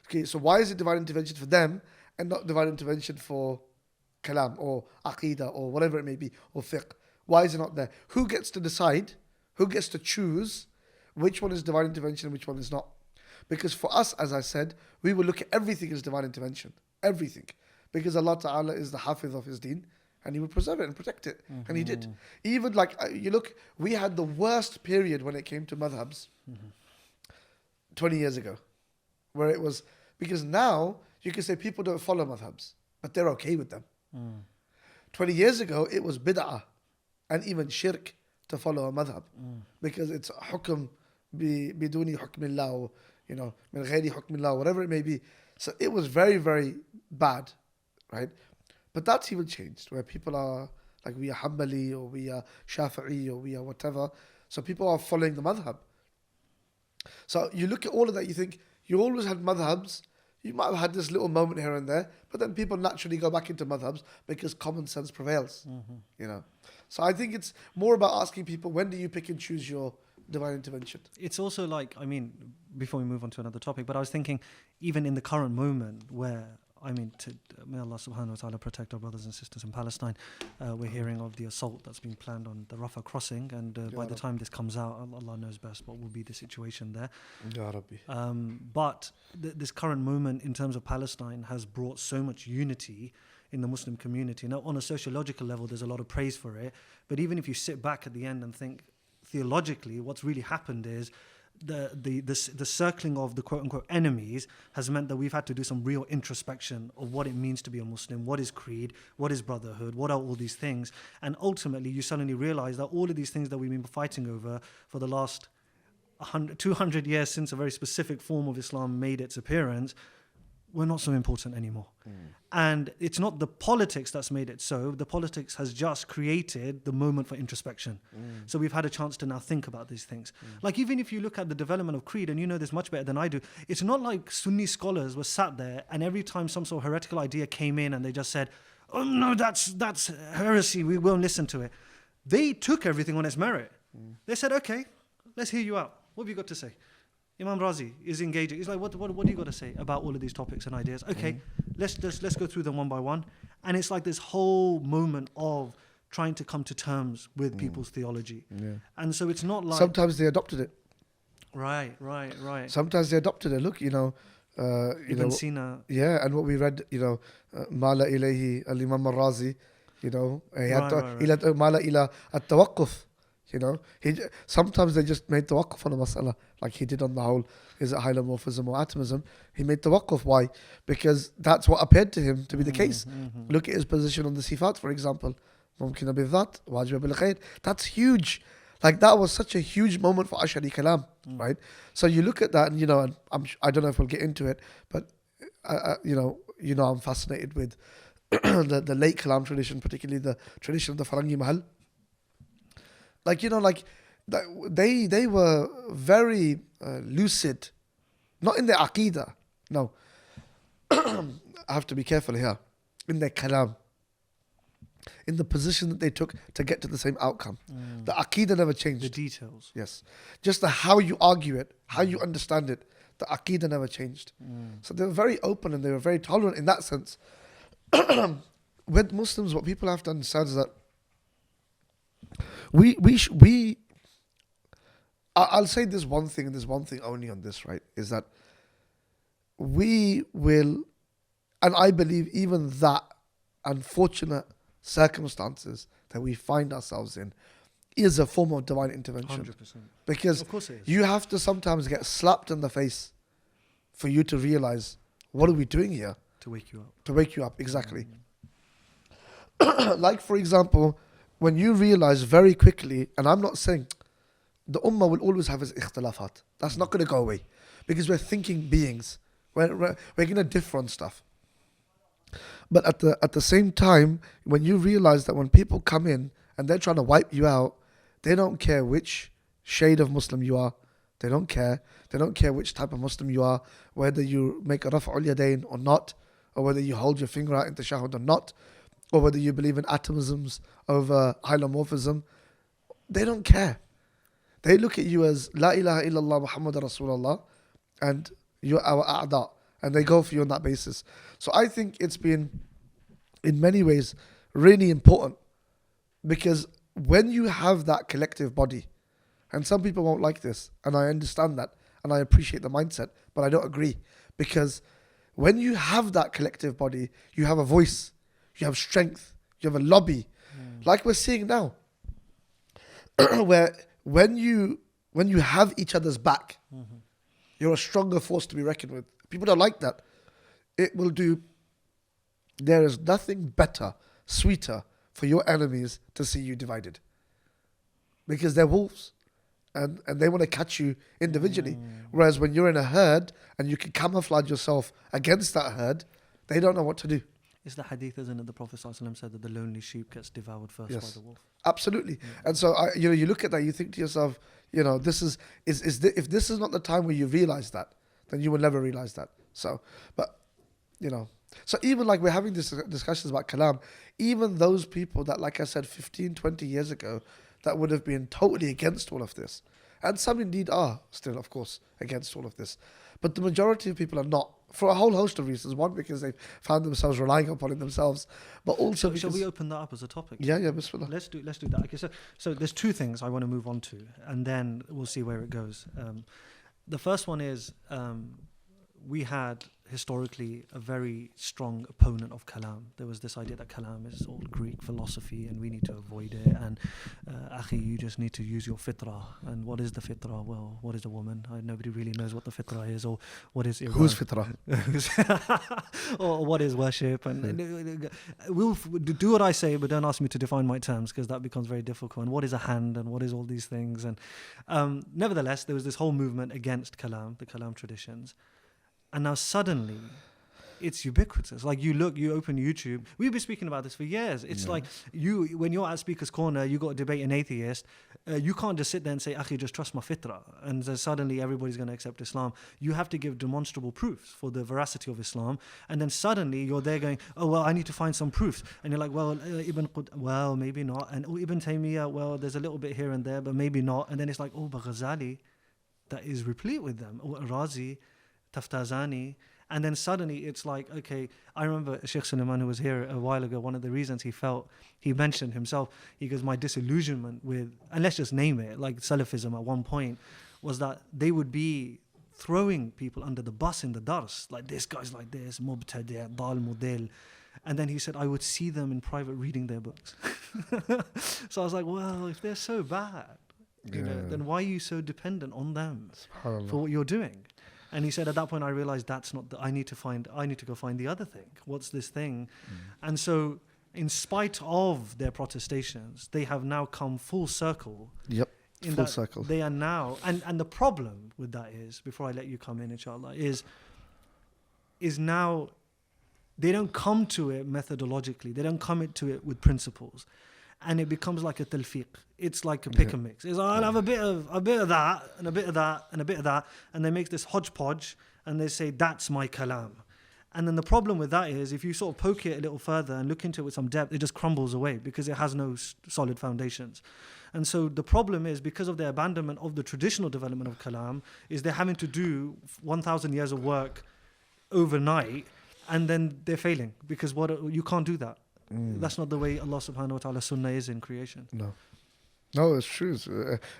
Okay, so why is it divine intervention for them and not divine intervention for Kalam or Aqidah or whatever it may be, or fiqh? Why is it not there? Who gets to decide? Who gets to choose which one is divine intervention and which one is not? Because for us, as I said, we will look at everything as divine intervention. Everything. Because Allah Ta'ala is the hafiz of His deen, and He will preserve it and protect it. And He did. Even like, you look, we had the worst period when it came to madhabs 20 years ago. Where it was, because now you can say people don't follow madhabs, but they're okay with them. 20 years ago, it was bid'ah and even shirk to follow a madhab. Because it's hukm biduni hukmillah, or, you know, min ghayri hukmillah, whatever it may be. So it was very, very bad, right? But that's even changed, where people are like, we are Hanbali, or we are Shafi'i, or we are whatever. So people are following the madhab. So you look at all of that, you think, you always had madhabs. You might have had this little moment here and there, but then people naturally go back into madhabs because common sense prevails, you know. So I think it's more about asking people, when do you pick and choose your divine intervention? It's also like, I mean, before we move on to another topic, but I was thinking, even in the current moment where, I mean, may Allah subhanahu wa ta'ala protect our brothers and sisters in Palestine. We're hearing of the assault that's been planned on the Rafah crossing, and by the time this comes out, Allah knows best what will be the situation there. Ya Rabbi. But this current moment in terms of Palestine has brought so much unity in the Muslim community. Now, on a sociological level, there's a lot of praise for it, but even if you sit back at the end and think theologically, what's really happened is the circling of the quote-unquote enemies has meant that we've had to do some real introspection of what it means to be a Muslim, what is creed, what is brotherhood, what are all these things. And ultimately, you suddenly realize that all of these things that we've been fighting over for the last 200 years since a very specific form of Islam made its appearance, were not so important anymore. And it's not the politics that's made it so. The politics has just created the moment for introspection. So we've had a chance to now think about these things. Like, even if you look at the development of creed, and you know this much better than I do, it's not like Sunni scholars were sat there and every time some sort of heretical idea came in and they just said, oh no, that's heresy, we won't listen to it. They took everything on its merit. They said, okay, let's hear you out. What have you got to say? Imam Razi is engaging. He's like, what do you got to say about all of these topics and ideas? Okay, let's go through them one by one. And it's like this whole moment of trying to come to terms with people's theology. And so it's not like... Sometimes they adopted it. Right. Sometimes they adopted it. Look, Ibn Sina. Yeah, and what we read, Mala ilayhi al-Imam al-Razi, he had Mala ila at-tawaqquf. Sometimes they just made tawaqquf on a mas'ala, like he did on the whole, is it hylomorphism or atomism? He made tawaqquf. Why? Because that's what appeared to him to be the case. Look at his position on the sifat, for example. Mumkina bil-dhat, wajib bil-khayr. That's huge. Like, that was such a huge moment for Ash'ari Kalam, right? So you look at that, and and I don't know if we'll get into it, but I'm fascinated with the late Kalam tradition, particularly the tradition of the Farangi Mahal. They were very lucid, not in their Aqidah, no. I have to be careful here. In their Kalam, in the position that they took to get to the same outcome. The Aqidah never changed. The details. Yes. Just how you argue it, how you understand it, the Aqidah never changed. So they were very open and they were very tolerant in that sense. With Muslims, what people have to understand is that I'll say this one thing, and this one thing only on this, right? Is that we will, and I believe even that unfortunate circumstances that we find ourselves in is a form of divine intervention. 100%. Because of course it is. You have to sometimes get slapped in the face for you to realize, what are we doing here? To wake you up. To wake you up, exactly. Like, for example, when you realize very quickly, and I'm not saying the Ummah will always have its ikhtilafat. That's not going to go away because we're thinking beings. We're going to differ on stuff. But at the same time, when you realize that when people come in and they're trying to wipe you out, they don't care which shade of Muslim you are. They don't care. They don't care which type of Muslim you are, whether you make a raf'ul yadayn or not, or whether you hold your finger out in tashahhud or not, or whether you believe in atomisms over hylomorphism. They don't care. They look at you as La ilaha illallah Muhammad Rasulullah, and you're our a'da, and they go for you on that basis. So I think it's been, in many ways, really important, because when you have that collective body, and some people won't like this, and I understand that, and I appreciate the mindset, but I don't agree, because when you have that collective body, you have a voice, you have strength, you have a lobby, like we're seeing now, where when you have each other's back, you're a stronger force to be reckoned with. People don't like that. It will do. There is nothing better, sweeter for your enemies to see you divided, because they're wolves, and they want to catch you individually. Whereas when you're in a herd and you can camouflage yourself against that herd, they don't know what to do. It's the hadith, isn't it? The Prophet ﷺ said that the lonely sheep gets devoured first by the wolf. Absolutely. And so, you look at that, you think to yourself, this is if this is not the time where you realize that, then you will never realize that. So, but, so even like we're having this discussions about Kalam, even those people that, like I said, 15, 20 years ago, that would have been totally against all of this. And some indeed are still, of course, against all of this. But the majority of people are not, for a whole host of reasons. One, because they've found themselves relying upon it themselves, but also because... Shall we open that up as a topic? Yeah, bismillah. Let's do that. Okay, so there's two things I want to move on to, and then we'll see where it goes. The first one is we had historically a very strong opponent of Kalam. There was this idea that Kalam is all Greek philosophy and we need to avoid it, and Akhi, you just need to use your fitrah. And what is the fitrah? Well, what is a woman? Nobody really knows what the fitrah is, or what is whose fitrah? or what is worship. And we'll do what I say, but don't ask me to define my terms, because that becomes very difficult. And what is a hand, and what is all these things? And nevertheless, there was this whole movement against Kalam, the Kalam traditions. And now suddenly, it's ubiquitous. Like you open YouTube. We've been speaking about this for years. It's like when you're at Speaker's Corner, you got to debate an atheist. You can't just sit there and say, Akhi, just trust my fitrah. And then suddenly everybody's going to accept Islam. You have to give demonstrable proofs for the veracity of Islam. And then suddenly you're there going, oh, well, I need to find some proofs. And you're like, well, well, maybe not. And Ibn Taymiyyah, well, there's a little bit here and there, but maybe not. And then it's like, oh, but Ghazali, that is replete with them. Oh, Razi, Taftazani. And then suddenly it's like, okay, I remember Shaykh Suleiman, who was here a while ago, one of the reasons he mentioned himself, he goes, my disillusionment with, and let's just name it, like Salafism at one point, was that they would be throwing people under the bus in the dars, like this guy's like this, mubtadi', dal model. And then he said, I would see them in private reading their books. So I was like, well, if they're so bad, then why are you so dependent on them for what you're doing? And he said, at that point, I realized that's not I need to go find the other thing. What's this thing? And so, in spite of their protestations, they have now come full circle. Yep, full circle. They are now, and the problem with that is, before I let you come in, inshallah, is now, they don't come to it methodologically. They don't come to it with principles. And it becomes like a talfiq. It's like a pick and mix. It's like, I'll have a bit of that, and a bit of that, and a bit of that, and they make this hodgepodge, and they say, that's my kalam. And then the problem with that is, if you sort of poke it a little further and look into it with some depth, it just crumbles away because it has no solid foundations. And so the problem is, because of their abandonment of the traditional development of kalam, is they're having to do 1,000 years of work overnight, and then they're failing because you can't do that. That's not the way Allah subhanahu wa ta'ala sunnah is in creation. No, it's true.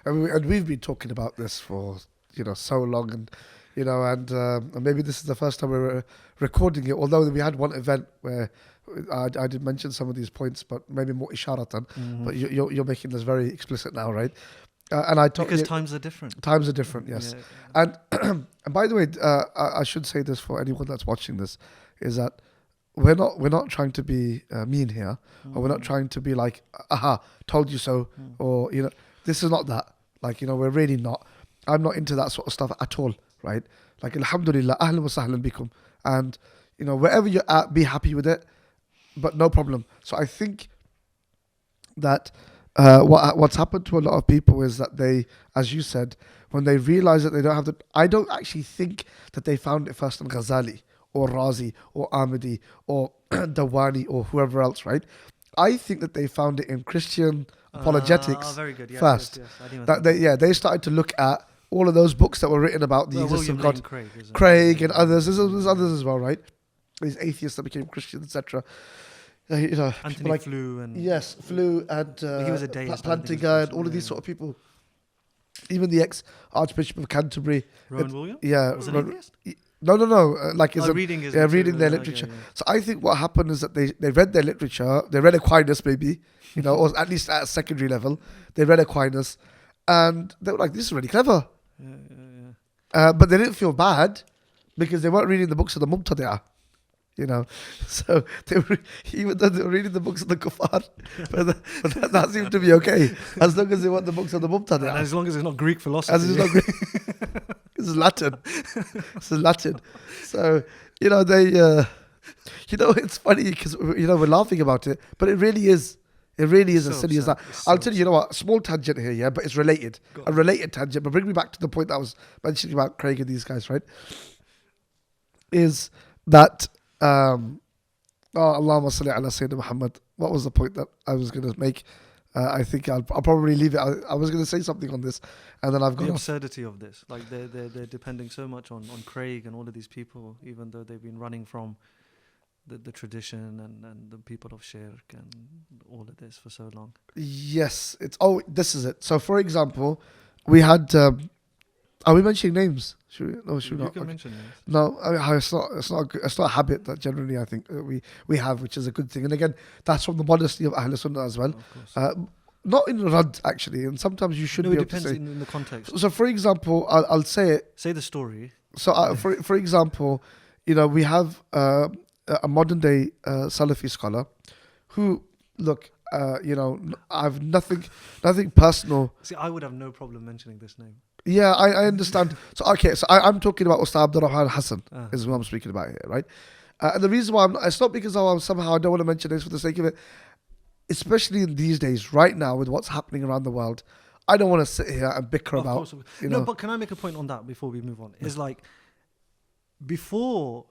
And we've been talking about this for so long, and and maybe this is the first time we're recording it. Although we had one event where I did mention some of these points, but maybe more isharatan. But you're making this very explicit now, right? And I because times are different. Times are different, yes. Yeah. And by the way, I should say this for anyone that's watching this, is that we're not trying to be mean here, or we're not trying to be like, aha, told you so, or this is not that. Like, we're really not. I'm not into that sort of stuff at all, right? Like, alhamdulillah, ahlan wa sahlan bikum, and wherever you're at, be happy with it, but no problem. So I think that what's happened to a lot of people is that they, as you said, when they realize that they don't have I don't actually think that they found it first in Ghazali or Razi or Ahmadi or Dawani or whoever else, right? I think that they found it in Christian apologetics very good. Yes, first. Yes. I didn't That they started to look at all of those books that were written about the existence of God, Craig and others. There's others as well, right? These atheists that became Christians, etc. Anthony like Flew and Flew and he was a deist, Plantinga and all of these sort of people. Even the ex-Archbishop of Canterbury, Rowan Williams, was an atheist? No. Like reading their literature. So I think what happened is that they read their literature. They read Aquinas, maybe, or at least at a secondary level, they read Aquinas, and they were like, "This is really clever." But they didn't feel bad because they weren't reading the books of the Mubtadi'ah. So they were, even though they were reading the books of the kuffar, but that seemed to be okay as long as they want the books of the Mubtadi'ah. And as long as it's not Greek philosophy. As it's not Greek, it's Latin. It's Latin. So they, it's funny because we're laughing about it, but it really is. It really is as silly as that. I'll tell you, what, small tangent here, yeah, but it's related. A related tangent, but bring me back to the point that I was mentioning about Craig and these guys, right? Is that Allahumma salli ala Sayyidina Muhammad. What was the point that I was going to make? I think I'll probably leave it. I was going to say something on this, and then I've got the absurdity of this. Like they're depending so much on Craig and all of these people, even though they've been running from the tradition and the people of Shaykh and all of this for so long. Yes, this is it. So, for example, we had. Are we mentioning names? Should we not? You can mention names. No, it's not a habit that generally I think we have, which is a good thing. And again, that's from the modesty of Ahl Sunnah as well. Not in Rad, actually, and sometimes you should be able to say. It depends in the context. So, for example, I'll say it. Say the story. So, for example, we have a modern day Salafi scholar who, look, I've nothing personal. See, I would have no problem mentioning this name. Yeah, I understand. So I'm talking about Ustad Abdul Rahman Hassan is what I'm speaking about here, right? And the reason why it's not because I don't want to mention this for the sake of it, especially in these days, right now with what's happening around the world. I don't want to sit here and bicker about. No, but can I make a point on that before we move on? It's like before.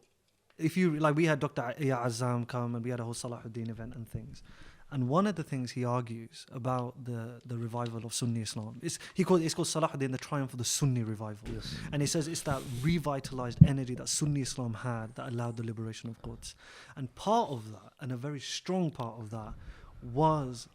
If you we had Dr. Iya Azzam come and we had a whole Salahuddin event and things, and one of the things he argues about the revival of Sunni Islam it's called Salahuddin the triumph of the Sunni revival, yes. And he says it's that revitalized energy that Sunni Islam had that allowed the liberation of Quds, and part of that, and a very strong part of that, was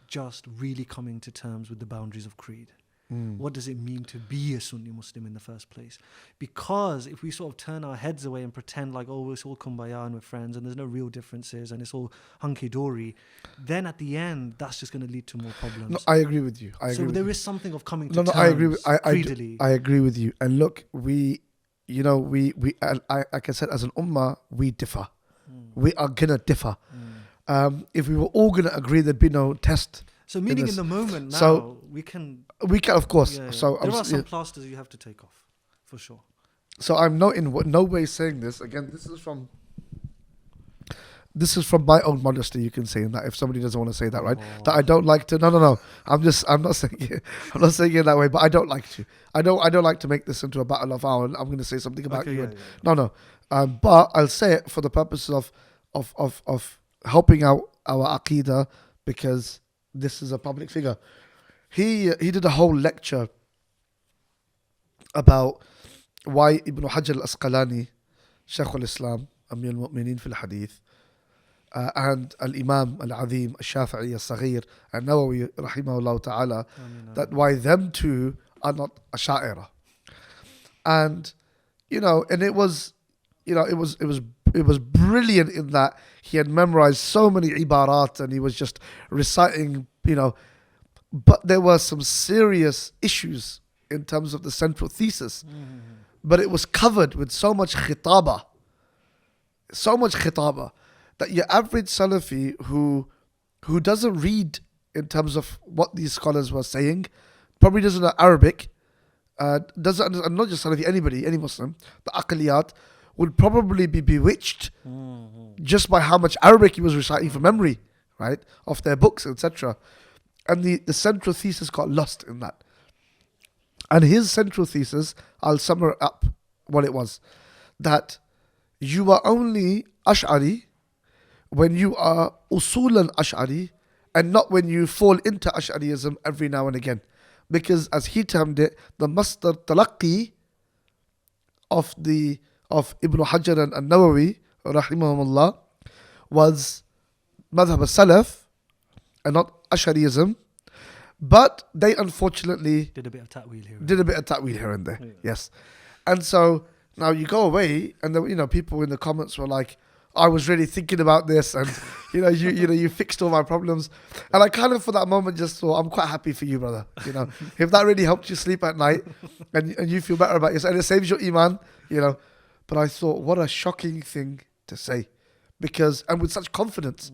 just really coming to terms with the boundaries of creed. What does it mean to be a Sunni Muslim in the first place? Because if we sort of turn our heads away and pretend like, oh, it's all kumbaya and we're friends and there's no real differences and it's all hunky-dory, then at the end, that's just going to lead to more problems. No, I agree with you. There is something of coming to terms. I agree with I agree with you. And look, we like I said, as an ummah, we differ. We are going to differ. If we were all going to agree, there'd be no test. So meaning in the moment now, we can, of course. Yeah. So there are some plasters you have to take off, for sure. So I'm not in no way saying this. Again, this is from my own modesty. You can say that if somebody doesn't want to say that, right? That I don't like to. No. I'm not saying it. I'm not saying it that way. But I don't like to. I don't like to make this into a battle of I'm going to say something about you. Yeah. No. But I'll say it for the purpose of helping out our Aqidah, because this is a public figure. He did a whole lecture about why Ibn Hajar al-Asqalani, Shaykh al-Islam, Amir al-Mu'mineen fil Hadith, and al-Imam al-Azim, al-Shafi'i al-Saghir, al-Nawawi, rahimahullah ta'ala, that why them two are not Asha'ira. And, and it was brilliant in that he had memorized so many ibarat and he was just reciting, but there were some serious issues in terms of the central thesis. But it was covered with so much khitaba, that your average Salafi who doesn't read in terms of what these scholars were saying, probably doesn't know Arabic, doesn't understand, not just Salafi, anybody, any Muslim, the aqliyat, would probably be bewitched just by how much Arabic he was reciting from memory, right, of their books, etc. And the central thesis got lost in that. And his central thesis, I'll sum it up what it was, that you are only Ash'ari when you are usulan Ash'ari, and not when you fall into Ash'ariyism every now and again. Because as he termed it, the masdar talaqi of Ibn Hajar and Nawawi, rahimahumullah, was madhab al-salaf and not Ash'ariyism. But they unfortunately did a bit of ta'wil here and there. Yes. And so now you go away, and the, people in the comments were like, I was really thinking about this, and you fixed all my problems. And I kind of for that moment just thought, I'm quite happy for you, brother. If that really helped you sleep at night and you feel better about yourself, and it saves your iman, But I thought, what a shocking thing to say, and with such confidence.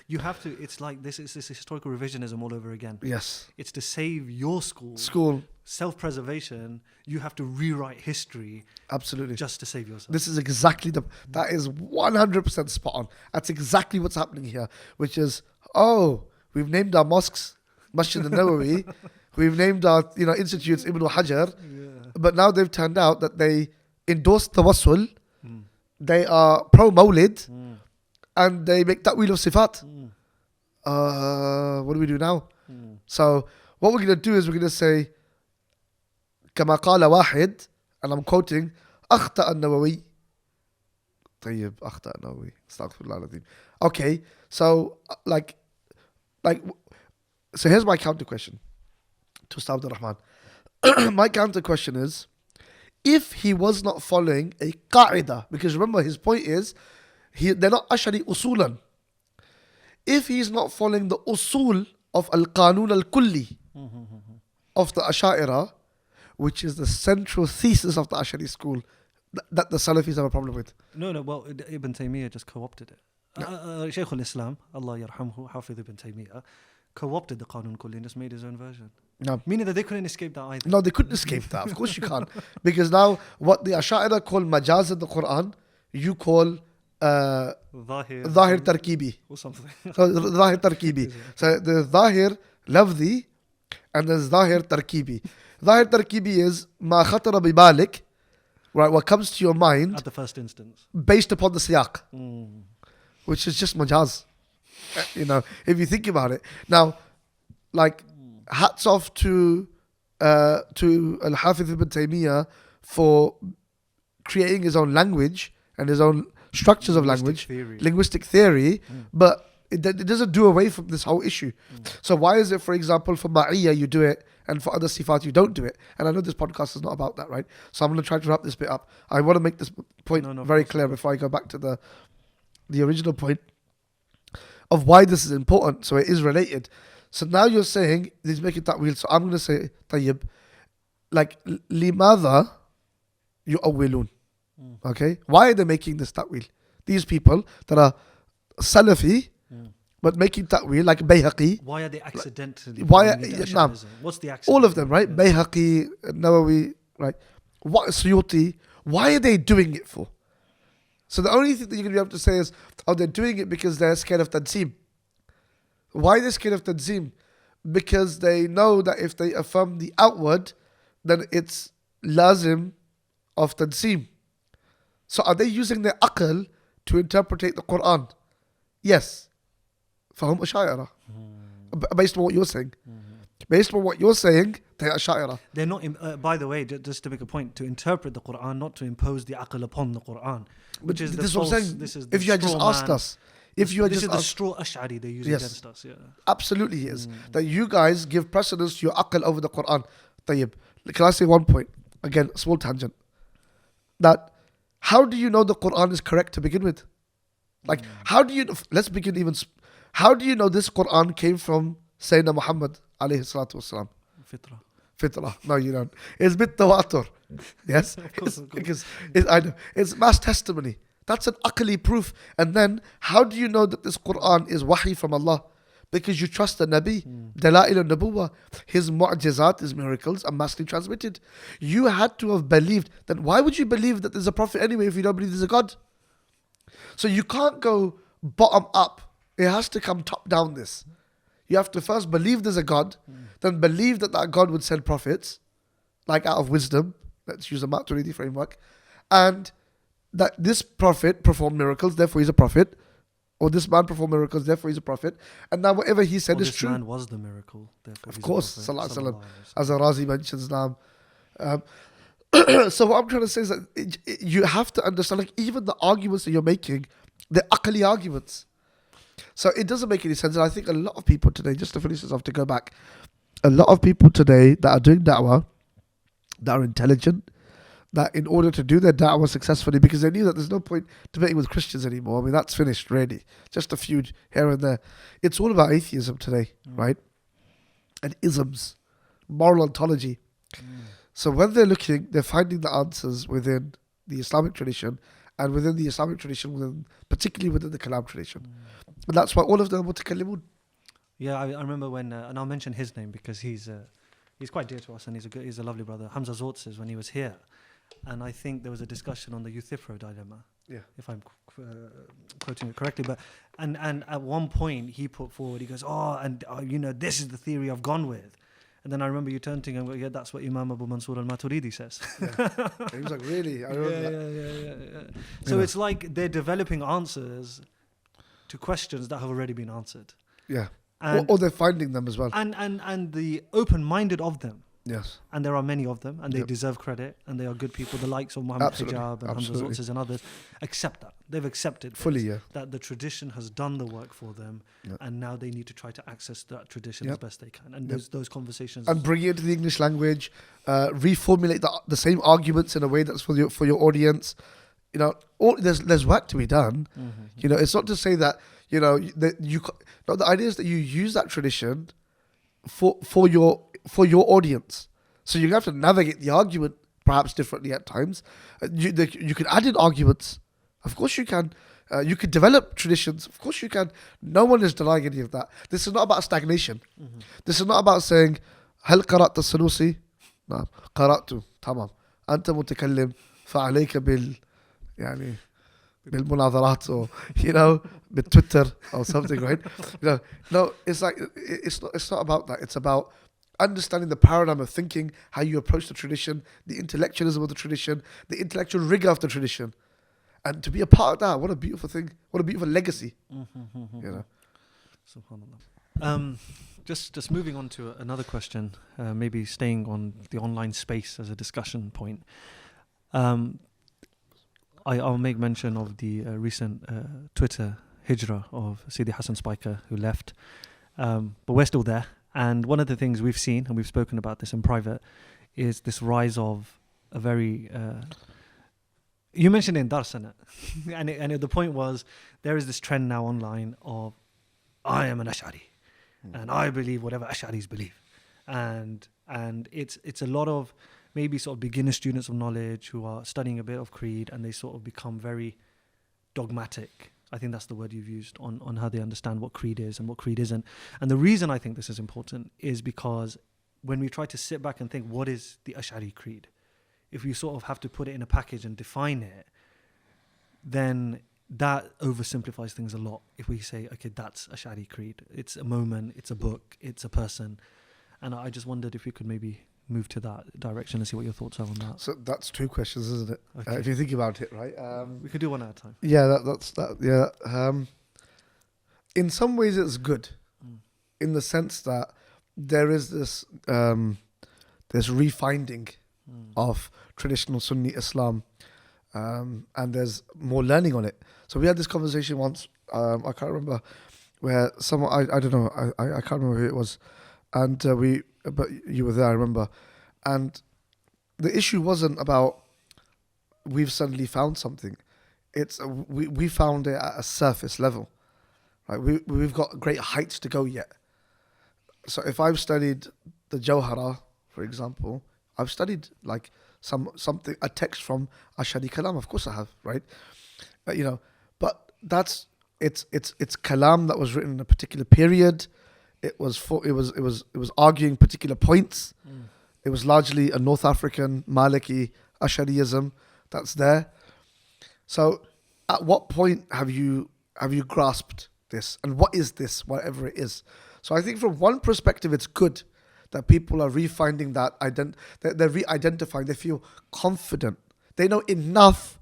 You have to, it's like this historical revisionism all over again. Yes. It's to save your school. Self-preservation, you have to rewrite history. Absolutely. Just to save yourself. This is exactly that is 100% spot on. That's exactly what's happening here, which is, we've named our mosques Masjid al-Nawawi, we've named our institutes Ibn Hajar, but now they've turned out that they endorse tawassul, they are pro-Mawlid, and they make ta'wil of sifat. What do we do now? So what we're going to do is we're going to say, كما قال واحد, and I'm quoting, أخطأ النووي. طيب أخطأ النووي. استغفر الله العظيم. Okay, so so here's my counter question to Ustad Abdul Rahman. My counter question is, if he was not following a qa'idah, because remember his point is, they're not Ash'ari usulan. If he's not following the usul of al-Qanun al-Kulli of the Ash'ira, which is the central thesis of the Ash'ari school, that the Salafis have a problem with. No, well, Ibn Taymiyyah just co-opted it. Shaykh al-Islam, Allah yarhamhu, Hafiz Ibn Taymiyyah, co-opted the Qanun Kulli and just made his own version. No. Meaning that they couldn't escape that either. No, they couldn't escape that. Of course you can't. Because now, what the Ash'ira call majaz in the Quran, you call Zahir Tarkibi. Or something. So Zahir Tarkibi. So there's Zahir Lafzi and there's Zahir Tarkibi. Zahir Tarkibi is Ma khatara bi balik, right? What comes to your mind at the first instance, based upon the siyaq, which is just majaz. If you think about it. Now, hats off to Al-Hafiz Ibn Taymiyyah for creating his own language and his own structures of language, linguistic theory, but it doesn't do away from this whole issue. So why is it, for example, for Ma'iyya you do it, and for other sifat you don't do it? And I know this podcast is not about that, right? So I'm going to try to wrap this bit up. I want to make this point very clear before I go back to the original point of why this is important. So it is related. So now you're saying he's making ta'wil. So I'm going to say, tayyib, limadha yu'awwilun. Okay? Why are they making this ta'wil? These people that are Salafi, but making ta'wil, like Bayhaqi. Why are they accidentally? What's the accident? All of them, right? Bayhaqi, Nawawi, right? Suyuti. Why are they doing it for? So the only thing that you're going to be able to say is, they're doing it because they're scared of Tanzim. Why are they scared of Tanzim? Because they know that if they affirm the outward, then it's lazim of Tanzim. So are they using their aql to interpret the Quran? Yes. فهم أشاعرة. Based on what you're saying. Based on what you're saying, they're Ash'ira. They're not, by the way, just to make a point, to interpret the Quran, not to impose the aql upon the Quran. Which is this the false, what I'm saying. this is if you had just asked us. This is the straw Ash'ari they use against us. Yeah. Absolutely is. That you guys give precedence to your aql over the Quran. Tayyib. Can I say one point? Again, a small tangent. That, how do you know the Quran is correct to begin with? How do you know this Quran came from Sayyidina Muhammad alayhi salatu wasalam? Fitra. Fitra. No, you don't. It's bit tawatur. Yes? Of course. Because I know. It's mass testimony. That's an aqli proof. And then, how do you know that this Quran is wahi from Allah? Because you trust the Nabi, Dala'il al-Nabuwah, his mu'jizat, his miracles are massively transmitted. You had to have believed. Then why would you believe that there's a prophet anyway if you don't believe there's a God? So you can't go bottom up. It has to come top down this. You have to first believe there's a God, then believe that that God would send prophets, like out of wisdom. Let's use a Maturidi framework. And that this prophet performed miracles, therefore he's a prophet. Or this man performed miracles, therefore he's a prophet. And now whatever he said is true. This man was the miracle, therefore of he's course, a prophet. Sallallahu Alaihi Wasallam, as Al-Razi mentions now. So what I'm trying to say is that you have to understand, like, even the arguments that you're making, they're aqli arguments. So it doesn't make any sense. And I think a lot of people today, just to finish this off, to go back, a lot of people today that are doing da'wah, that are intelligent, that in order to do their da'wah successfully, because they knew that there's no point debating with Christians anymore. I mean, that's finished, really. Just a few here and there. It's all about atheism today, right? And isms, moral ontology. So when they're looking, they're finding the answers within the Islamic tradition, and within the Islamic tradition, particularly within the Kalam tradition. And that's why all of them are mutakallimun. Yeah, I remember when, and I'll mention his name because he's quite dear to us, and he's a lovely brother. Hamza Zortzes, when he was here, and I think there was a discussion on the Euthyphro dilemma, if I'm quoting it correctly. But and at one point he put forward, he goes, this is the theory I've gone with. And then I remember you turned to him and go, yeah, that's what Imam Abu Mansur al-Maturidi says. Yeah. He was like, really? I remember that. Yeah. So it's like they're developing answers to questions that have already been answered. Yeah. Or they're finding them as well. And the open-minded of them. Yes. And there are many of them, and they deserve credit, and they are good people. The likes of Muhammad Hijab and Hamza Zortzes and others accept that. They've accepted fully, that the tradition has done the work for them, and now they need to try to access that tradition as best they can. And those conversations, and bring it into the English language, reformulate the same arguments in a way that's for your audience. You know, there's work to be done. You know, it's not to say that the idea is that you use that tradition for your audience. So you have to navigate the argument perhaps differently at times. You can add in arguments. Of course you can. You could develop traditions. Of course you can. No one is denying any of that. This is not about stagnation. This is not about saying, هل قرأت السنوسي؟ نعم قرأت تمام أنت متكلم فعليك بالمناظرات, or بالتويتر or something, right? No, it's like it's not about that. It's about understanding the paradigm of thinking, how you approach the tradition, the intellectualism of the tradition, the intellectual rigor of the tradition, and to be a part of that. What a beautiful thing! What a beautiful legacy! Subhanallah. Just moving on to another question, maybe staying on the online space as a discussion point. I'll make mention of the recent Twitter hijrah of Sidi Hassan Spiker, who left. But we're still there. And one of the things we've seen, and we've spoken about this in private, is this rise of a very... you mentioned it in Dars, and the point was, there is this trend now online of, I am an Ash'ari, and I believe whatever Ash'aris believe. And it's a lot of maybe sort of beginner students of knowledge who are studying a bit of creed, and they sort of become very dogmatic. I think that's the word you've used on how they understand what creed is and what creed isn't. And the reason I think this is important is because when we try to sit back and think, what is the Ash'ari creed? If we sort of have to put it in a package and define it, then that oversimplifies things a lot. If we say, okay, that's Ash'ari creed. It's a moment, it's a book, it's a person. And I just wondered if we could maybe move to that direction and see what your thoughts are on that. So that's two questions, isn't it? Okay. If you think about it, right? We could do one at a time. Yeah, that's that. Yeah. In some ways, it's good, in the sense that there is this refinding of traditional Sunni Islam, and there's more learning on it. So we had this conversation once. I can't remember where someone. I don't know. I can't remember who it was, and but you were there, I remember. And the issue wasn't about we've suddenly found something. It's we found it at a surface level. Right? We've got great heights to go yet. So if I've studied the Jawhara, for example, I've studied like something, a text from Ashari Kalam. Of course I have, right? But that's it's Kalam that was written in a particular period. It was arguing particular points. It was largely a North African Maliki Ashariism that's there. So at what point have you grasped this? And what is this, whatever it is? So I think from one perspective, it's good that people are refinding that, they're re-identifying, they feel confident. They know enough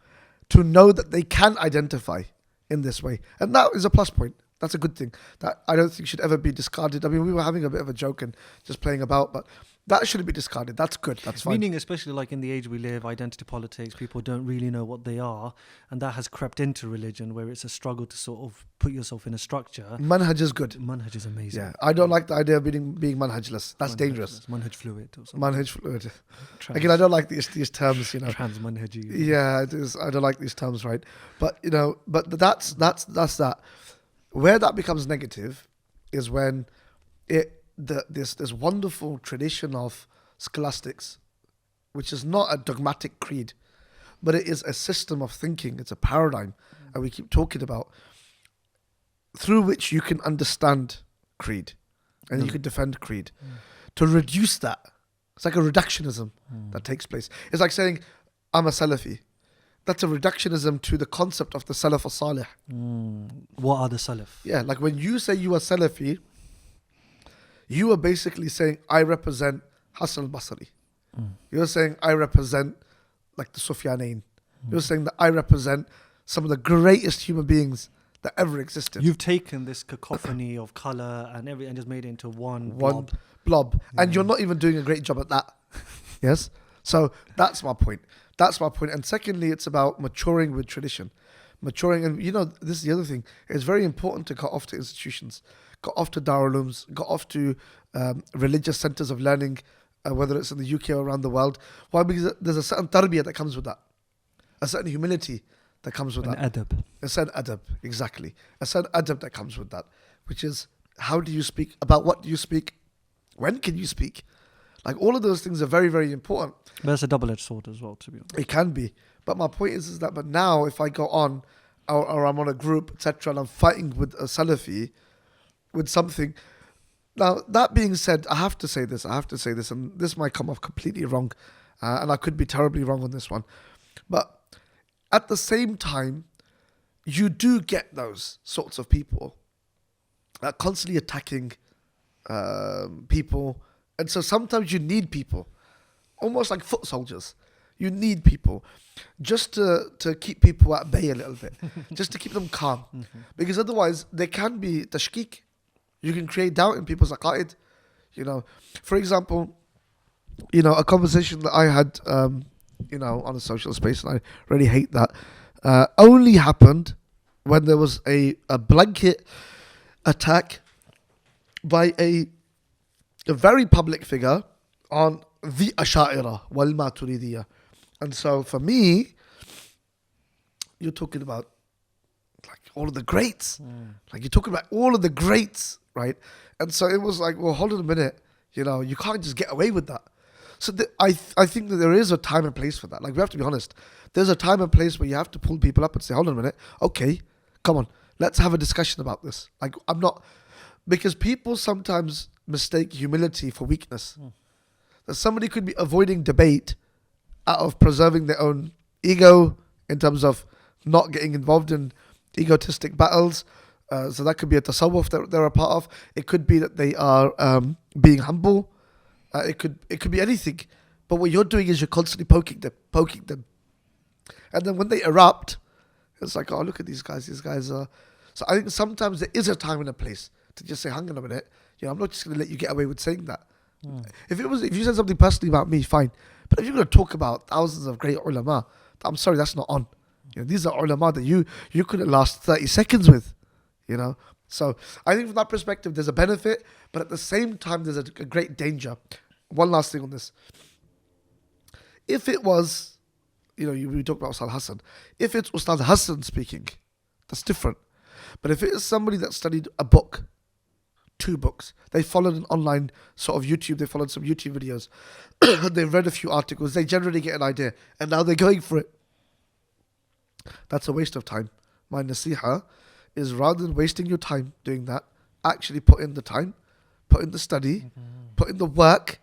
to know that they can identify in this way. And that is a plus point. That's a good thing. That I don't think should ever be discarded. I mean, we were having a bit of a joke and just playing about, but that shouldn't be discarded. That's good. That's fine. Meaning, especially like in the age we live, identity politics, people don't really know what they are. And that has crept into religion, where it's a struggle to sort of put yourself in a structure. Manhaj is good. Manhaj is amazing. Yeah, I don't like the idea of being manhajless. That's dangerous. Manhaj fluid or something. Manhaj fluid. Again, I don't like these terms, Trans-manhaji. Yeah, it is. I don't like these terms, right? But, but that's that. Where that becomes negative is when this wonderful tradition of scholastics, which is not a dogmatic creed, but it is a system of thinking. It's a paradigm, and we keep talking about, through which you can understand creed and you can defend creed. To reduce that, it's like a reductionism that takes place. It's like saying, I'm a Salafi. That's a reductionism to the concept of the Salaf al-Salih. What are the Salaf? Yeah, like when you say you are Salafi, you are basically saying, I represent Hassan al-Basri. You're saying, I represent like the Sufyanain. You're saying that I represent some of the greatest human beings that ever existed. You've taken this cacophony of colour and just made it into one blob. And you're not even doing a great job at that. Yes? So that's my point. And secondly, it's about maturing with tradition. Maturing, and this is the other thing. It's very important to got off to institutions, got off to Darul Ulooms, got off to religious centres of learning, whether it's in the UK or around the world. Why? Because there's a certain tarbiyah that comes with that. A certain humility that comes with that. Adab. A certain adab, exactly. A certain adab that comes with that, which is, how do you speak? About what do you speak? When can you speak? Like, all of those things are very, very important. But it's a double-edged sword as well, to be honest. It can be. But my point is that, but now if I go on, or I'm on a group, etc., and I'm fighting with a Salafi, with something. Now, that being said, I have to say this, and this might come off completely wrong, and I could be terribly wrong on this one. But at the same time, you do get those sorts of people that are constantly attacking people. And so sometimes you need people, almost like foot soldiers. You need people just to keep people at bay a little bit, just to keep them calm. Because otherwise, there can be tashkik. You can create doubt in people's aqaid. For example, a conversation that I had, on a social space, and I really hate that, only happened when there was a blanket attack by a very public figure on the Asha'ira wal Maturidiyya. And so for me, you're talking about like all of the greats. Like, you're talking about all of the greats, right? And so it was like, well, hold on a minute. You can't just get away with that. So I think that there is a time and place for that. Like, we have to be honest. There's a time and place where you have to pull people up and say, hold on a minute. Okay, come on. Let's have a discussion about this. Like, because people sometimes mistake humility for weakness. That somebody could be avoiding debate out of preserving their own ego, in terms of not getting involved in egotistic battles. So that could be a tasawwuf that they're a part of. It could be that they are being humble. It could be anything. But what you're doing is you're constantly poking them. And then when they erupt, it's like, oh, look at these guys. These guys are... So I think sometimes there is a time and a place to just say, hang on a minute. I'm not just going to let you get away with saying that. If you said something personally about me, fine. But if you're going to talk about thousands of great ulama, I'm sorry, that's not on. These are ulama that you couldn't last 30 seconds with. So I think from that perspective, there's a benefit, but at the same time, there's a great danger. One last thing on this. If it was, we talked about Ustad Hassan. If it's Ustad Hassan speaking, that's different. But if it is somebody that studied a book 2 books. They followed an online sort of YouTube. They followed some YouTube videos. They read a few articles. They generally get an idea. And now they're going for it. That's a waste of time. My nasiha is, rather than wasting your time doing that, actually put in the time, put in the study, put in the work,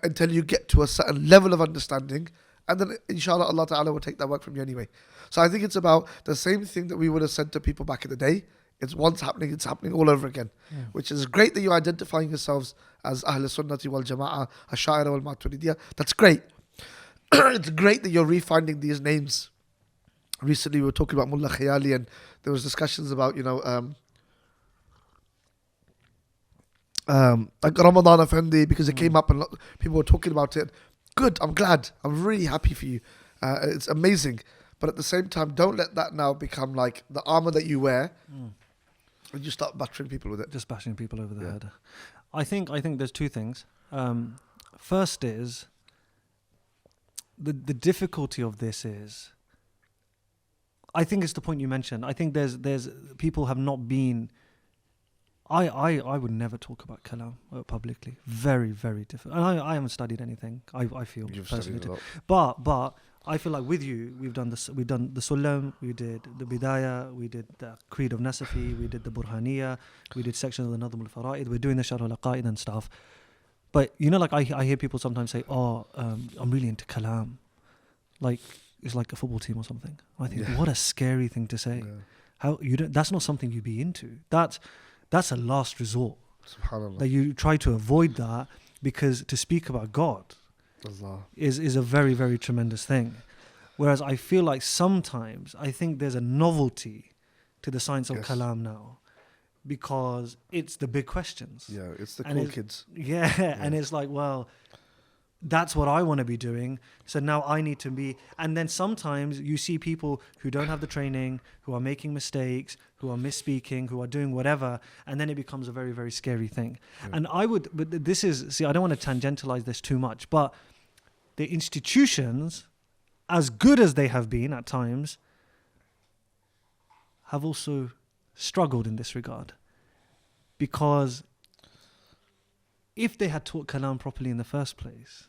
until you get to a certain level of understanding, and then inshallah Allah Ta'ala will take that work from you anyway. So I think it's about the same thing that we would have said to people back in the day. It's once happening, it's happening all over again. Which is great that you're identifying yourselves as Ahl Sunnati wal Jama'ah, Ash'ari wal Maturidiyah. That's great. It's great that you're refinding these names. Recently we were talking about Mullah Khayali, and there was discussions about, like Ramadan Effendi, because it came up and people were talking about it. Good, I'm glad. I'm really happy for you. It's amazing. But at the same time, don't let that now become like the armor that you wear, and you start battering people with it. Just bashing people over the head. I think there's 2 things. First is, the difficulty of this is, I think it's the point you mentioned. I think there's people have not been. I would never talk about Kalam publicly. Very, very difficult. And I haven't studied anything. I feel You've personally, studied a lot. but I feel like with you, we've done the Sulam, we did the Bidayah, we did the Creed of Nasafi, we did the Burhaniyah, we did sections of the Nadam al-Fara'id, we're doing the Sharh al-Aqaid and stuff. But like I hear people sometimes say, I'm really into Kalam, like it's like a football team or something. I think what a scary thing to say. How you don't? That's not something you'd be into. That's a last resort. SubhanAllah. That you try to avoid that, because to speak about God is a very, very tremendous thing. Whereas I feel like sometimes I think there's a novelty to the science of Kalam now, because it's the big questions. Yeah, it's the cool kids. Yeah, and it's like, well, that's what I want to be doing. So now I need to be. And then sometimes you see people who don't have the training, who are making mistakes, who are misspeaking, who are doing whatever. And then it becomes a very, very scary thing. Yeah. And but this is, see, I don't want to tangentialize this too much, but the institutions, as good as they have been at times, have also struggled in this regard. Because if they had taught Kalam properly in the first place,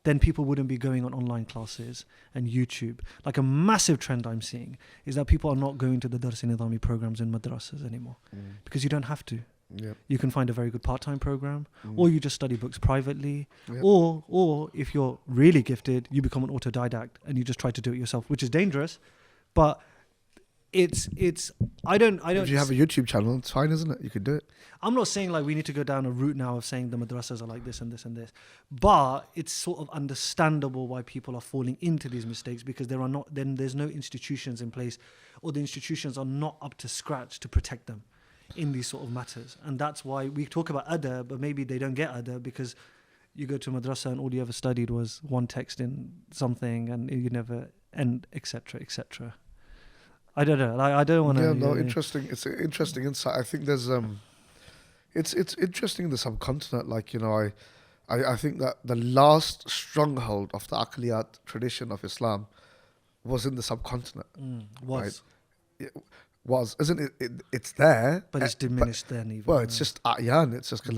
then people wouldn't be going on online classes and YouTube. Like a massive trend I'm seeing is that people are not going to the Dars-e-Nidami programs in madrasas anymore, because you don't have to. Yep. You can find a very good part-time program, or you just study books privately, or if you're really gifted, you become an autodidact and you just try to do it yourself, which is dangerous, but it's I don't if you have a YouTube channel, it's fine, isn't it? You could do it. I'm not saying like we need to go down a route now of saying the madrasas are like this and this and this, but it's sort of understandable why people are falling into these mistakes, because there's no institutions in place, or the institutions are not up to scratch to protect them in these sort of matters. And that's why we talk about adab, but maybe they don't get adab, because you go to a madrasa and all you ever studied was one text in something, and you never, and etc. etc. I don't know. I don't want to. Yeah, no, interesting. It's an interesting insight. I think there's it's interesting in the subcontinent. Like, I think that the last stronghold of the Aqliyat tradition of Islam was in the subcontinent. Was. Right? Was, isn't it? It's there, but it's diminished then even. Well, it's just a'yan. It's just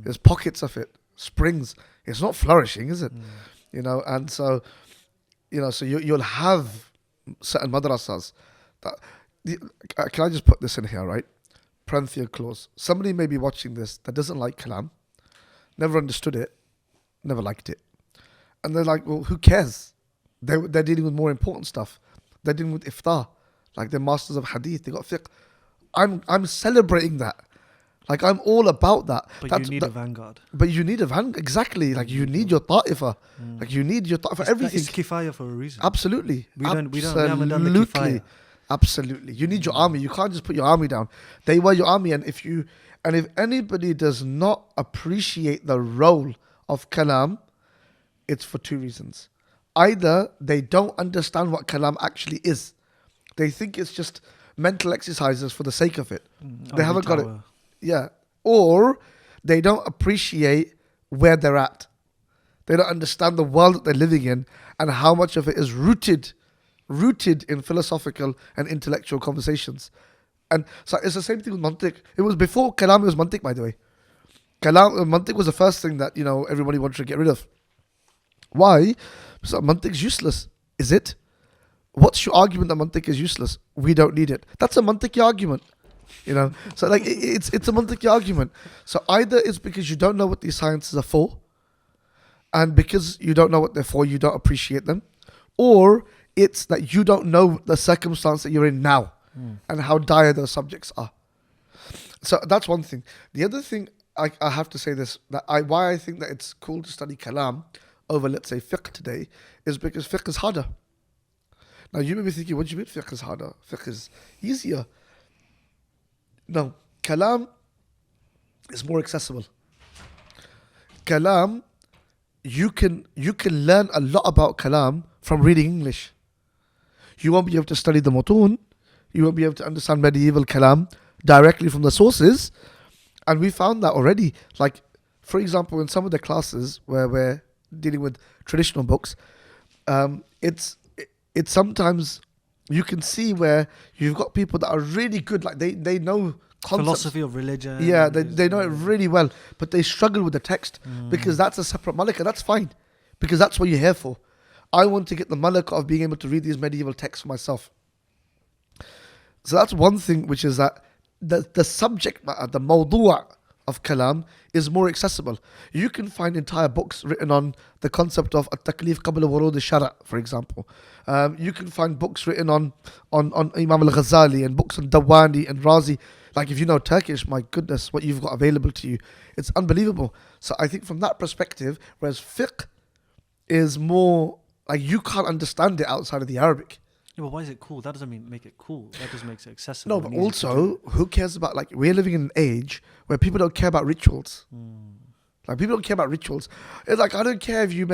there's pockets of it, springs. It's not flourishing, is it? And so, so you'll have certain madrasas. Can I just put this in here, right? Parenthetical clause. Somebody may be watching this that doesn't like Kalam, never understood it, never liked it. And they're like, well, who cares? They're dealing with more important stuff. They're dealing with iftar. Like, they're masters of hadith, they got fiqh. I'm celebrating that. Like, I'm all about that. But you need a vanguard. But you need a vanguard, exactly. Like, you need your ta'ifah. Like, you need your ta'ifah for everything. It's kifaya for a reason. Absolutely. We haven't done the kifaya. Absolutely. You need your army. You can't just put your army down. They were your army, and if anybody does not appreciate the role of Kalam, it's for 2 reasons. Either they don't understand what Kalam actually is. They think it's just mental exercises for the sake of it. They haven't got it. Yeah. Or they don't appreciate where they're at. They don't understand the world that they're living in and how much of it is rooted in philosophical and intellectual conversations. And so it's the same thing with mantiq. It was before kalam, it was mantiq, by the way. Mantiq was the first thing that, everybody wanted to get rid of. Why? So mantiq's useless. Is it? What's your argument that mantiq is useless? We don't need it. That's a mantiqi argument. So like it's a mantiqi argument. So either it's because you don't know what these sciences are for, and because you don't know what they're for, you don't appreciate them, or it's that you don't know the circumstance that you're in now and how dire those subjects are. So that's one thing. The other thing, I have to say this, why I think that it's cool to study kalam over, let's say, fiqh today, is because fiqh is harder. Now you may be thinking, what do you mean fiqh is harder? Fiqh is easier. No, kalam is more accessible. Kalam, you can learn a lot about kalam from reading English. You won't be able to study the mutun, you won't be able to understand medieval kalam directly from the sources, and we found that already. Like, for example, in some of the classes where we're dealing with traditional books, it's sometimes you can see where you've got people that are really good, like they know concepts. Philosophy of religion. Yeah, they know it really well, but they struggle with the text because that's a separate malaka. That's fine, because that's what you're here for. I want to get the malaka of being able to read these medieval texts for myself. So that's one thing, which is that the subject matter, the mawdu' of kalam is more accessible. You can find entire books written on the concept of at-taklif qabla wurud al-shara', for example. You can find books written on Imam al-Ghazali, and books on Dawani and Razi. Like, if you know Turkish, my goodness, what you've got available to you, it's unbelievable. So I think from that perspective, whereas fiqh is more like you can't understand it outside of the Arabic. Yeah, but why is it cool? That doesn't make it cool. That just makes it accessible. No, but also, who cares about, like, we're living in an age where people don't care about rituals. Like, people don't care about rituals. It's like, I don't care if you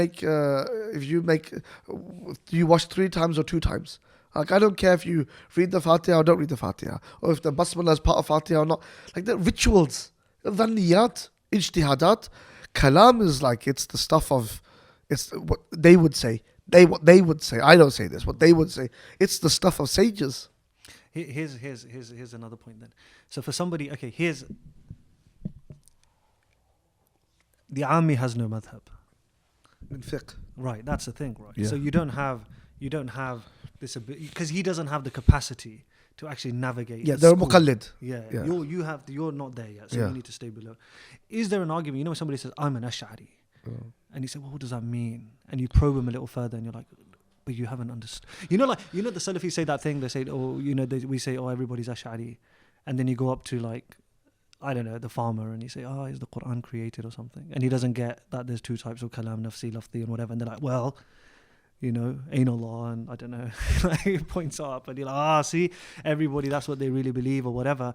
wash 3 times or 2 times. Like, I don't care if you read the Fatiha or don't read the Fatiha, or if the Basmala is part of Fatiha or not. Like, the rituals, dhaniyat, ijtihadat, kalam is like, it's the stuff of, it's what they would say. What they would say. I don't say this. What they would say. It's the stuff of sages. Here's another point then. So for somebody, okay, here's the Ami has no madhab In fiqh. Right, that's the thing, right? Yeah. So you don't have this ability, because he doesn't have the capacity to actually navigate. Yeah, they're muqallid. Yeah. Yeah. You're not there yet, so Yeah. you need to stay below. Is there an argument? When somebody says, I'm an Ash'ari, and you say, well, what does that mean? And you probe him a little further, and you're like, but you haven't understood. The Salafis say that thing. They say, we say, everybody's Ash'ari, and then you go up to, like, I don't know, the farmer, and you say, is the Quran created or something? And he doesn't get that there's 2 types of kalam, nafsi, lafzi, and whatever. And they're like, well, ain't Allah, and I don't know. He points up, and you're like, see, everybody, that's what they really believe, or whatever.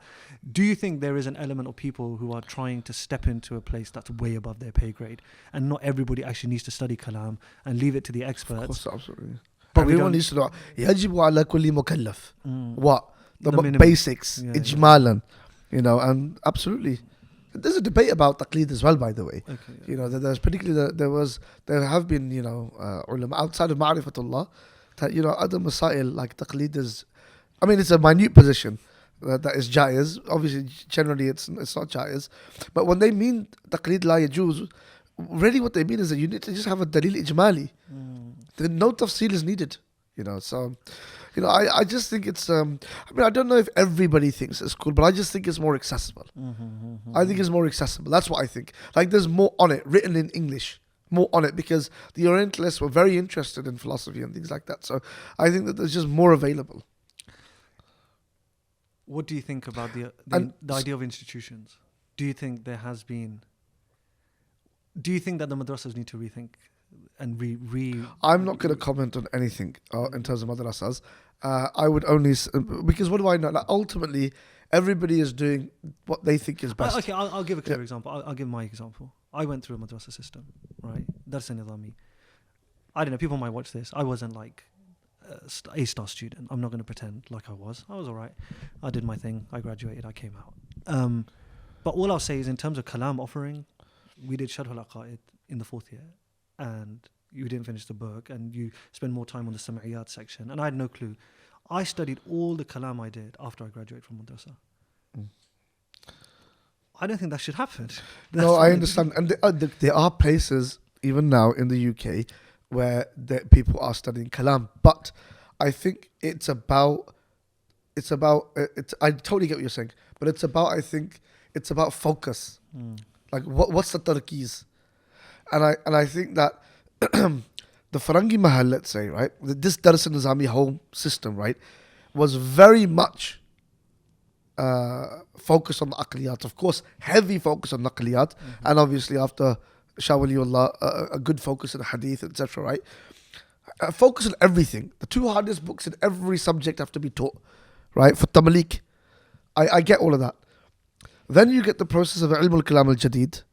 Do you think there is an element of people who are trying to step into a place that's way above their pay grade, and not everybody actually needs to study kalam and leave it to the experts? Of course, absolutely. But everyone needs to know. يجب على كل مكلف. What? The minimum. Basics. Yeah, إجمالا. And absolutely. There's a debate about taqleed as well, by the way. Okay, yeah. There's particularly there have been ulama outside of ma'rifatullah that other masail like taqleed is, I mean, it's a minute position that is jaiz. Obviously, generally it's not jaiz, but when they mean taqleed la yajuz, really what they mean is that you need to just have a dalil ijmali. No tafsil is needed. So I just think it's I don't know if everybody thinks it's cool, but I just think it's more accessible. I think it's more accessible. That's what I think. Like, there's more on it, written in English, more on it, because the Orientalists were very interested in philosophy and things like that. So I think that there's just more available. What do you think about the idea of institutions? Do you think there has been? Do you think that the madrasas need to rethink and I'm not going to comment on anything in terms of madrasas. I would only because what do I know? Like, ultimately, everybody is doing what they think is best. Okay, I'll give a clear example. I'll give my example. I went through a madrasa system, right? Dars nizami. I don't know. People might watch this. I wasn't like a star student. I'm not going to pretend like I was. I was all right. I did my thing. I graduated. I came out. But all I'll say is, in terms of kalam offering, we did Sharh al-Aqaid in the 4th year, and you didn't finish the book, and you spend more time on the Sam'iyat section, and I had no clue. I studied all the Kalam I did after I graduated from madrasa. I don't think that should happen. No, I understand. And there are places, even now in the UK, where people are studying Kalam. But I think I totally get what you're saying. But it's about focus. Like, what's the tarkeez? And I think that the Farangi Mahal, let's say, right, this Dars Nizami home system, right, was very much focused on the aqliyat. Of course, heavy focus on naqliyat, and obviously after Shah Waliullah, a good focus on hadith, etc., right? Focus on everything. The two hardest books in every subject have to be taught, right? For Tamalik. I get all of that. Then you get the process of Ilm al-Kalam al-Jadid,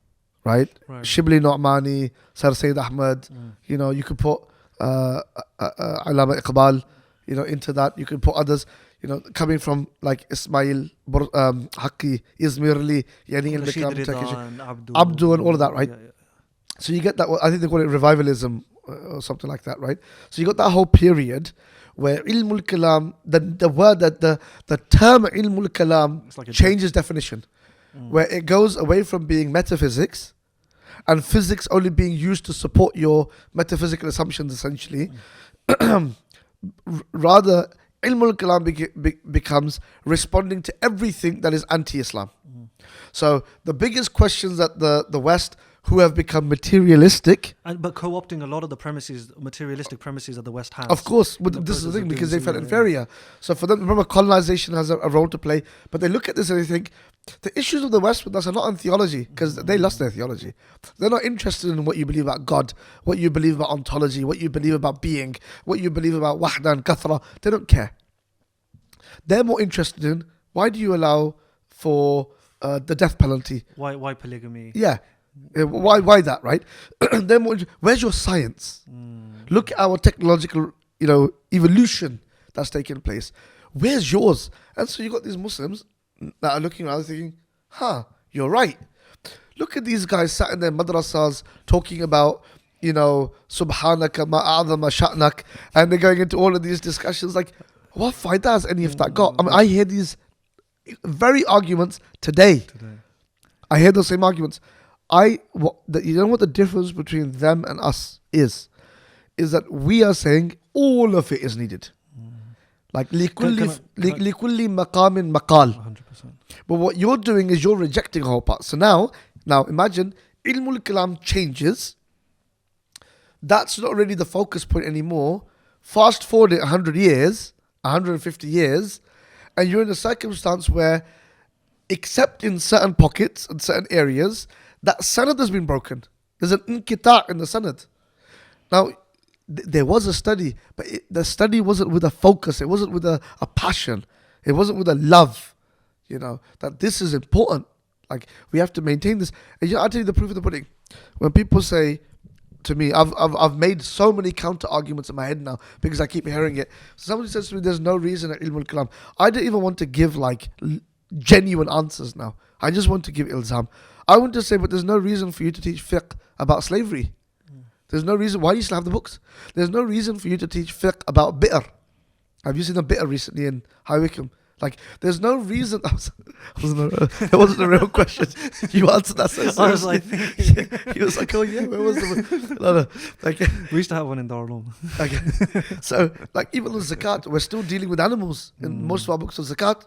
right? Shibli Nu'mani, Sir Sayyid Ahmad, you could put Allama Iqbal, into that. You could put others, coming from like Ismail Haqqi, Izmirli, Yani al-Kalam, Abdu and all of that, right? Yeah. So you get that, I think they call it revivalism or something like that, right? So you got that whole period where Ilmul Kalam, the word that the term Ilmul Kalam like changes definition, where it goes away from being metaphysics and physics only being used to support your metaphysical assumptions, essentially. Rather, Ilmul Kalam becomes responding to everything that is anti-Islam. So the biggest questions that the West, who have become materialistic, but co-opting a lot of the materialistic premises that the West has. Of course, but this is the thing, because they felt inferior. So for them, remember, colonization has a role to play. But they look at this and they think the issues of the West with us are not in theology, because they lost their theology. They're not interested in what you believe about God, what you believe about ontology, what you believe about being, what you believe about wahda and kathra. They don't care. They're more interested in, why do you allow for the death penalty? Why polygamy? Yeah. Why that, right? Then where's your science? Look at our technological, evolution that's taken place. Where's yours? And so you got these Muslims that are looking around thinking, you're right. Look at these guys sat in their madrasas talking about, subhanaka ma'adama sha'nak, and they're going into all of these discussions like, what faida has any of that got? I mean, I hear these very arguments today. I hear those same arguments. You know what the difference between them and us is that we are saying all of it is needed. Like likulli maqamin maqal. 100%. But what you're doing is you're rejecting a whole part. So now imagine Ilmul Kalam changes. That's not really the focus point anymore. Fast forward it 100 years, 150 years, and you're in a circumstance where, except in certain pockets and certain areas, that sanad has been broken. There's an inqita' in the sanad. Now, there was a study, but the study wasn't with a focus. It wasn't with a passion. It wasn't with a love, that this is important. Like, we have to maintain this. And I'll tell you the proof of the pudding. When people say to me, I've made so many counter arguments in my head now because I keep hearing it. Somebody says to me, there's no reason at Ilmul Kalam. I don't even want to give genuine answers now. I just want to give ilzam. I want to say, but there's no reason for you to teach fiqh about slavery. There's no reason. Why do you still have the books? There's no reason for you to teach fiqh about bi'r. Have you seen the bi'r recently in High Wycombe? Like, there's no reason. It wasn't a real question. You answered that so seriously. I was like, he was like, oh yeah, where was the? No. Like, we used to have one in Darul Uloom. Okay. So, like, even with zakat, we're still dealing with animals in most of our books of zakat.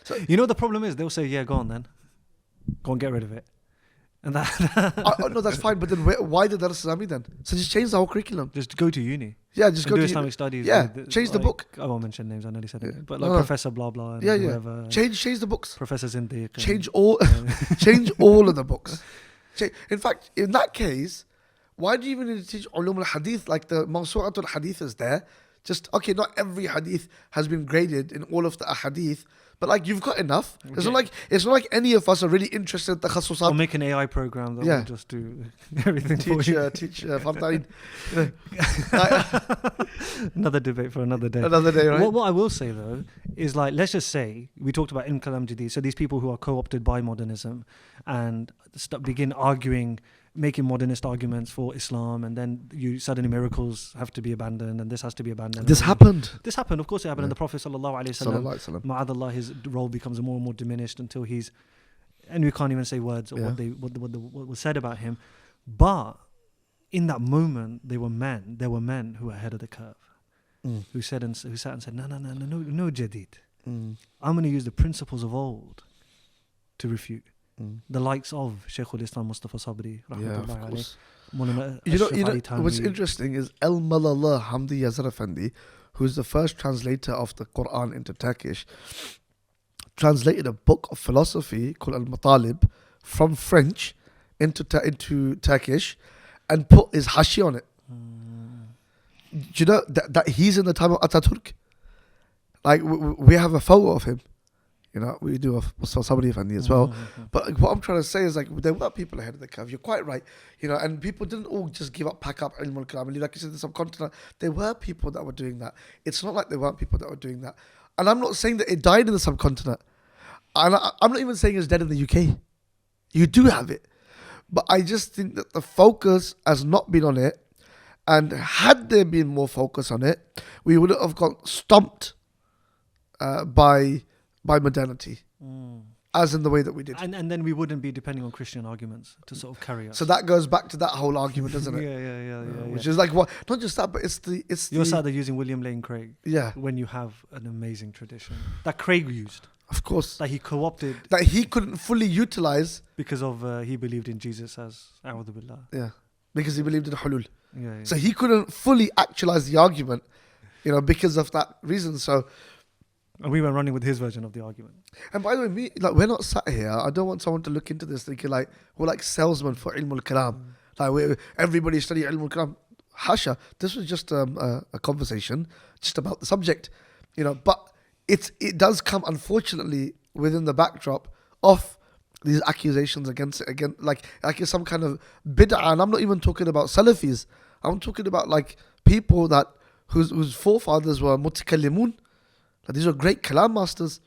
So, the problem is, they'll say, yeah, go on then. Go and get rid of it. And that no, that's fine. But then why the Dars Islami then? So just change the whole curriculum. Just go to uni. Yeah, just go do to Islamic studies. Yeah, change the book. I won't mention names. I nearly said it. But Professor blah blah. And whatever. Change the books. Professor Zindiq. Change all of the books. In fact, in that case, why do you even need to teach ulum al-hadith? Like the Mawsu'at al-hadith is there. Just, okay, not every hadith has been graded in all of the ahadith, but like, you've got enough. Okay. It's not like any of us are really interested in takhasusat. Or make an AI program that will just do everything for you. Teach Fardain. Another debate for another day. Another day, right? What I will say though is, like, let's just say we talked about Kalam Jadid. So these people who are co-opted by modernism and begin arguing making modernist arguments for Islam, and then you suddenly miracles have to be abandoned, and this has to be abandoned. This happened. This happened, of course it happened. And the Prophet sallallahu alaihi wasallam, ma'adallah, his role becomes more and more diminished until he's, and we can't even say words or what was said about him. But in that moment, there were men who were ahead of the curve, who sat and said, no jadid. I'm going to use the principles of old to refute. The likes of Shaykh al-Islam Mustafa Sabri, rahmatullahi alayhi. What's interesting is Al-Malala Hamdi Yazar Effendi, who's the first translator of the Quran into Turkish, translated a book of philosophy called Al-Matalib from French into Turkish and put his hashi on it. Do you know that he's in the time of Ataturk? Like, we have a photo of him. You know, we do a somebody Effendi as well. But what I'm trying to say is, like, there were people ahead of the curve. You're quite right. You know, and people didn't all just give up, pack up Ilm al-Kalam and leave. Like you said, in the subcontinent, there were people that were doing that. It's not like there weren't people that were doing that. And I'm not saying that it died in the subcontinent. And I'm not even saying it's dead in the UK. You do have it. But I just think that the focus has not been on it. And had there been more focus on it, we would have got stomped by modernity, as in the way that we did. And then we wouldn't be depending on Christian arguments to sort of carry us. So that goes back to that whole argument, doesn't it? Yeah. Which is like, what? Not just that, but You're sat there using William Lane Craig. Yeah. When you have an amazing tradition that Craig used. Of course. That he co-opted. That he couldn't fully utilize. Because of, he believed in Jesus as, a'udhu billah. Yeah. Because he believed in hulul. Yeah. So he couldn't fully actualize the argument, because of that reason. So... And we were running with his version of the argument. And by the way, we're not sat here. I don't want someone to look into this thinking like we're like salesmen for Ilm al-Kalam. Like everybody study Ilm al-Kalam. Hasha, this was just a conversation just about the subject, But it does come, unfortunately, within the backdrop of these accusations against it, again, like it's some kind of bid'ah. And I'm not even talking about Salafis. I'm talking about like people that whose forefathers were mutakallimun. These are great kalam masters.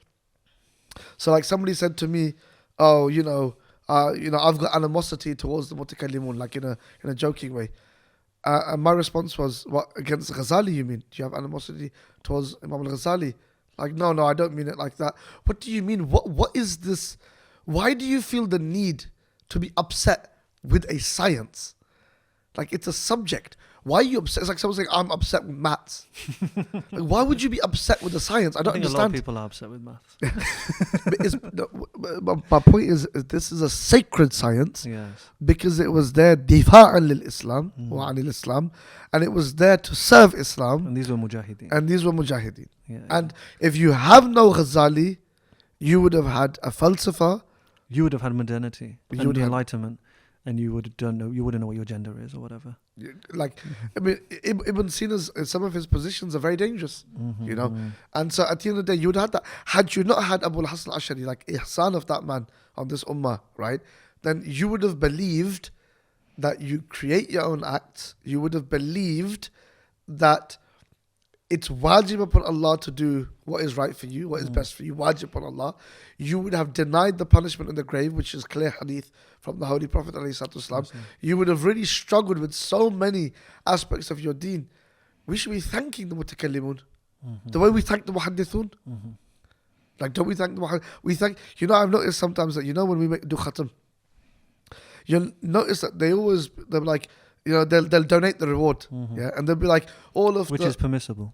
So like somebody said to me, I've got animosity towards the mutakallimun, like in a joking way. And my response was, what, against Ghazali you mean? Do you have animosity towards Imam al-Ghazali? Like, no, I don't mean it like that. What do you mean? What is this? Why do you feel the need to be upset with a science? Like, it's a subject. Why are you upset? It's like someone saying, I'm upset with maths. Like, why would you be upset with the science? I don't understand. A lot of people are upset with maths. My point is, this is a sacred science. Yes. Because it was there difa'an lil-Islam wa anil Islam, and it was there to serve Islam. And these were mujahideen. Yeah. And if you have no Ghazali, you would have had a falsafa. You would have had modernity and the Enlightenment. And you wouldn't know what your gender is or whatever. Like, I mean, Ibn Sina's, some of his positions are very dangerous, And so at the end of the day, you would have that. Had you not had Abu al-Hasan al-Ash'ari, like ihsan of that man on this ummah, right? Then you would have believed that you create your own acts. You would have believed that it's wajib upon Allah to do what is right for you, what is best for you, wajib upon Allah. You would have denied the punishment in the grave, which is clear hadith from the Holy Prophet ﷺ. You would have really struggled with so many aspects of your deen. We should be thanking the mutakallimun. The way we thank the muhaddithun. Like, don't we thank the muhaddithun? We thank, I've noticed sometimes that, when we do khatam, you'll notice that they're like, they'll donate the reward, and they'll be like which is permissible.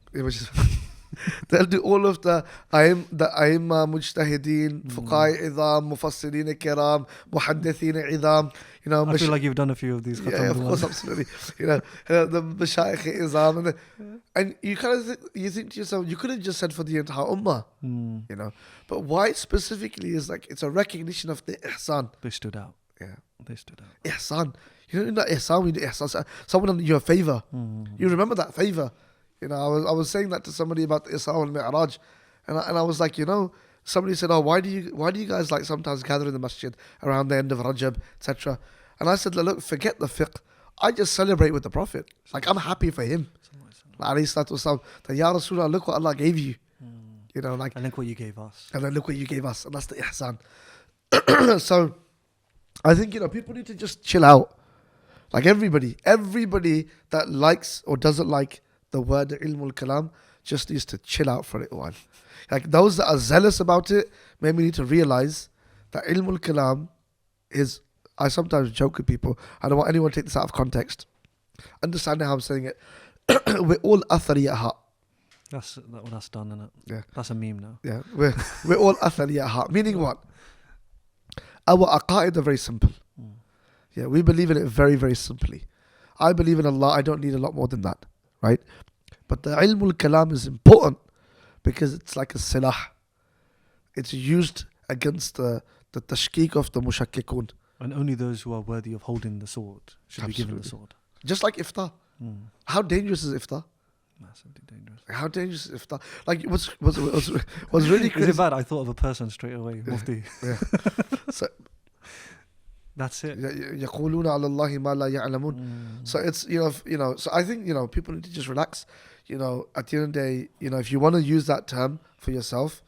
They'll do all of the Aimma Mujtahideen, Fuqa'i Idham, Mufassirin Kiram, Muhaddithin Idham. I feel like you've done a few of these. Yeah, of course, absolutely. The Mashaykh Idham, and you kind of you think to yourself, you could have just said for the entire ummah, But why specifically is like it's a recognition of the ihsan. They stood out. Yeah, they stood out. Ihsan. In that ihsan, we do ihsan. Someone done you a favor. You remember that favor. I was saying that to somebody about the Isra wal Mi'raj, and I was like, somebody said, why do you guys like sometimes gather in the masjid around the end of Rajab, etc. And I said, look, forget the fiqh. I just celebrate with the Prophet. Like, I'm happy for him. Like, that Ya Rasulullah, look what Allah gave you. Like, and look what you gave us. And then look what you gave us, and that's the ihsan. So, I think people need to just chill out. Like everybody that likes or doesn't like the word ilmul kalam just needs to chill out for a while. Like those that are zealous about it, maybe need to realize that ilmul kalam is, I sometimes joke with people, I don't want anyone to take this out of context. Understanding how I'm saying it, we're all athari at heart. That's done, isn't it? Yeah. That's a meme now. Yeah, we're all athari at heart. Meaning what? Our aqaid are very simple. Yeah, we believe in it very, very simply. I believe in Allah. I don't need a lot more than that, right? But the ilmul kalam is important because it's like a silah. It's used against the tashkik of the mushakkikun. And only those who are worthy of holding the sword should be given the sword. Just like iftar. How dangerous is iftar? Massively dangerous. How dangerous is iftar? Like what's really crazy. Is it bad? I thought of a person straight away. Mufti. Yeah. So that's it. يقولون على الله ما لا يعلمون. So it's so I think people need to just relax. At the end of the day, if you want to use that term for yourself,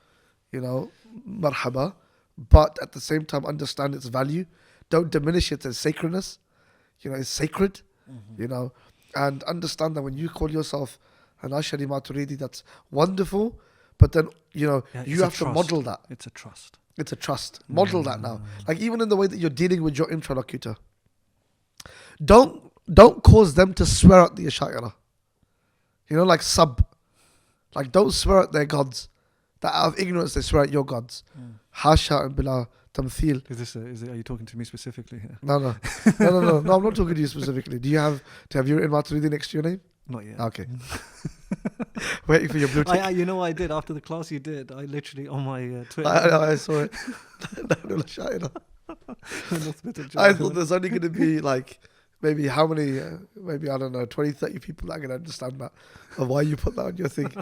marhaba, but at the same time understand its value. Don't diminish it as sacredness. It's sacred. And understand that when you call yourself an Ashari Maturidi, that's wonderful, but then you have to model that. It's a trust. It's a trust. Model that now. Like even in the way that you're dealing with your interlocutor. Don't cause them to swear at the Ash'ari. Like sub. Like don't swear at their gods. That out of ignorance they swear at your gods. Hasha and bila tamthil. Are you talking to me specifically here? No, I'm not talking to you specifically. Do you have you written Maturidi next to your name? Not yet. Okay. Waiting for your blue tick. I did after the class. You did. I literally on my Twitter. I saw it. I thought there's only going to be like maybe how many? Maybe I don't know, 20, 30 people that are going to understand that of why you put that on your thing.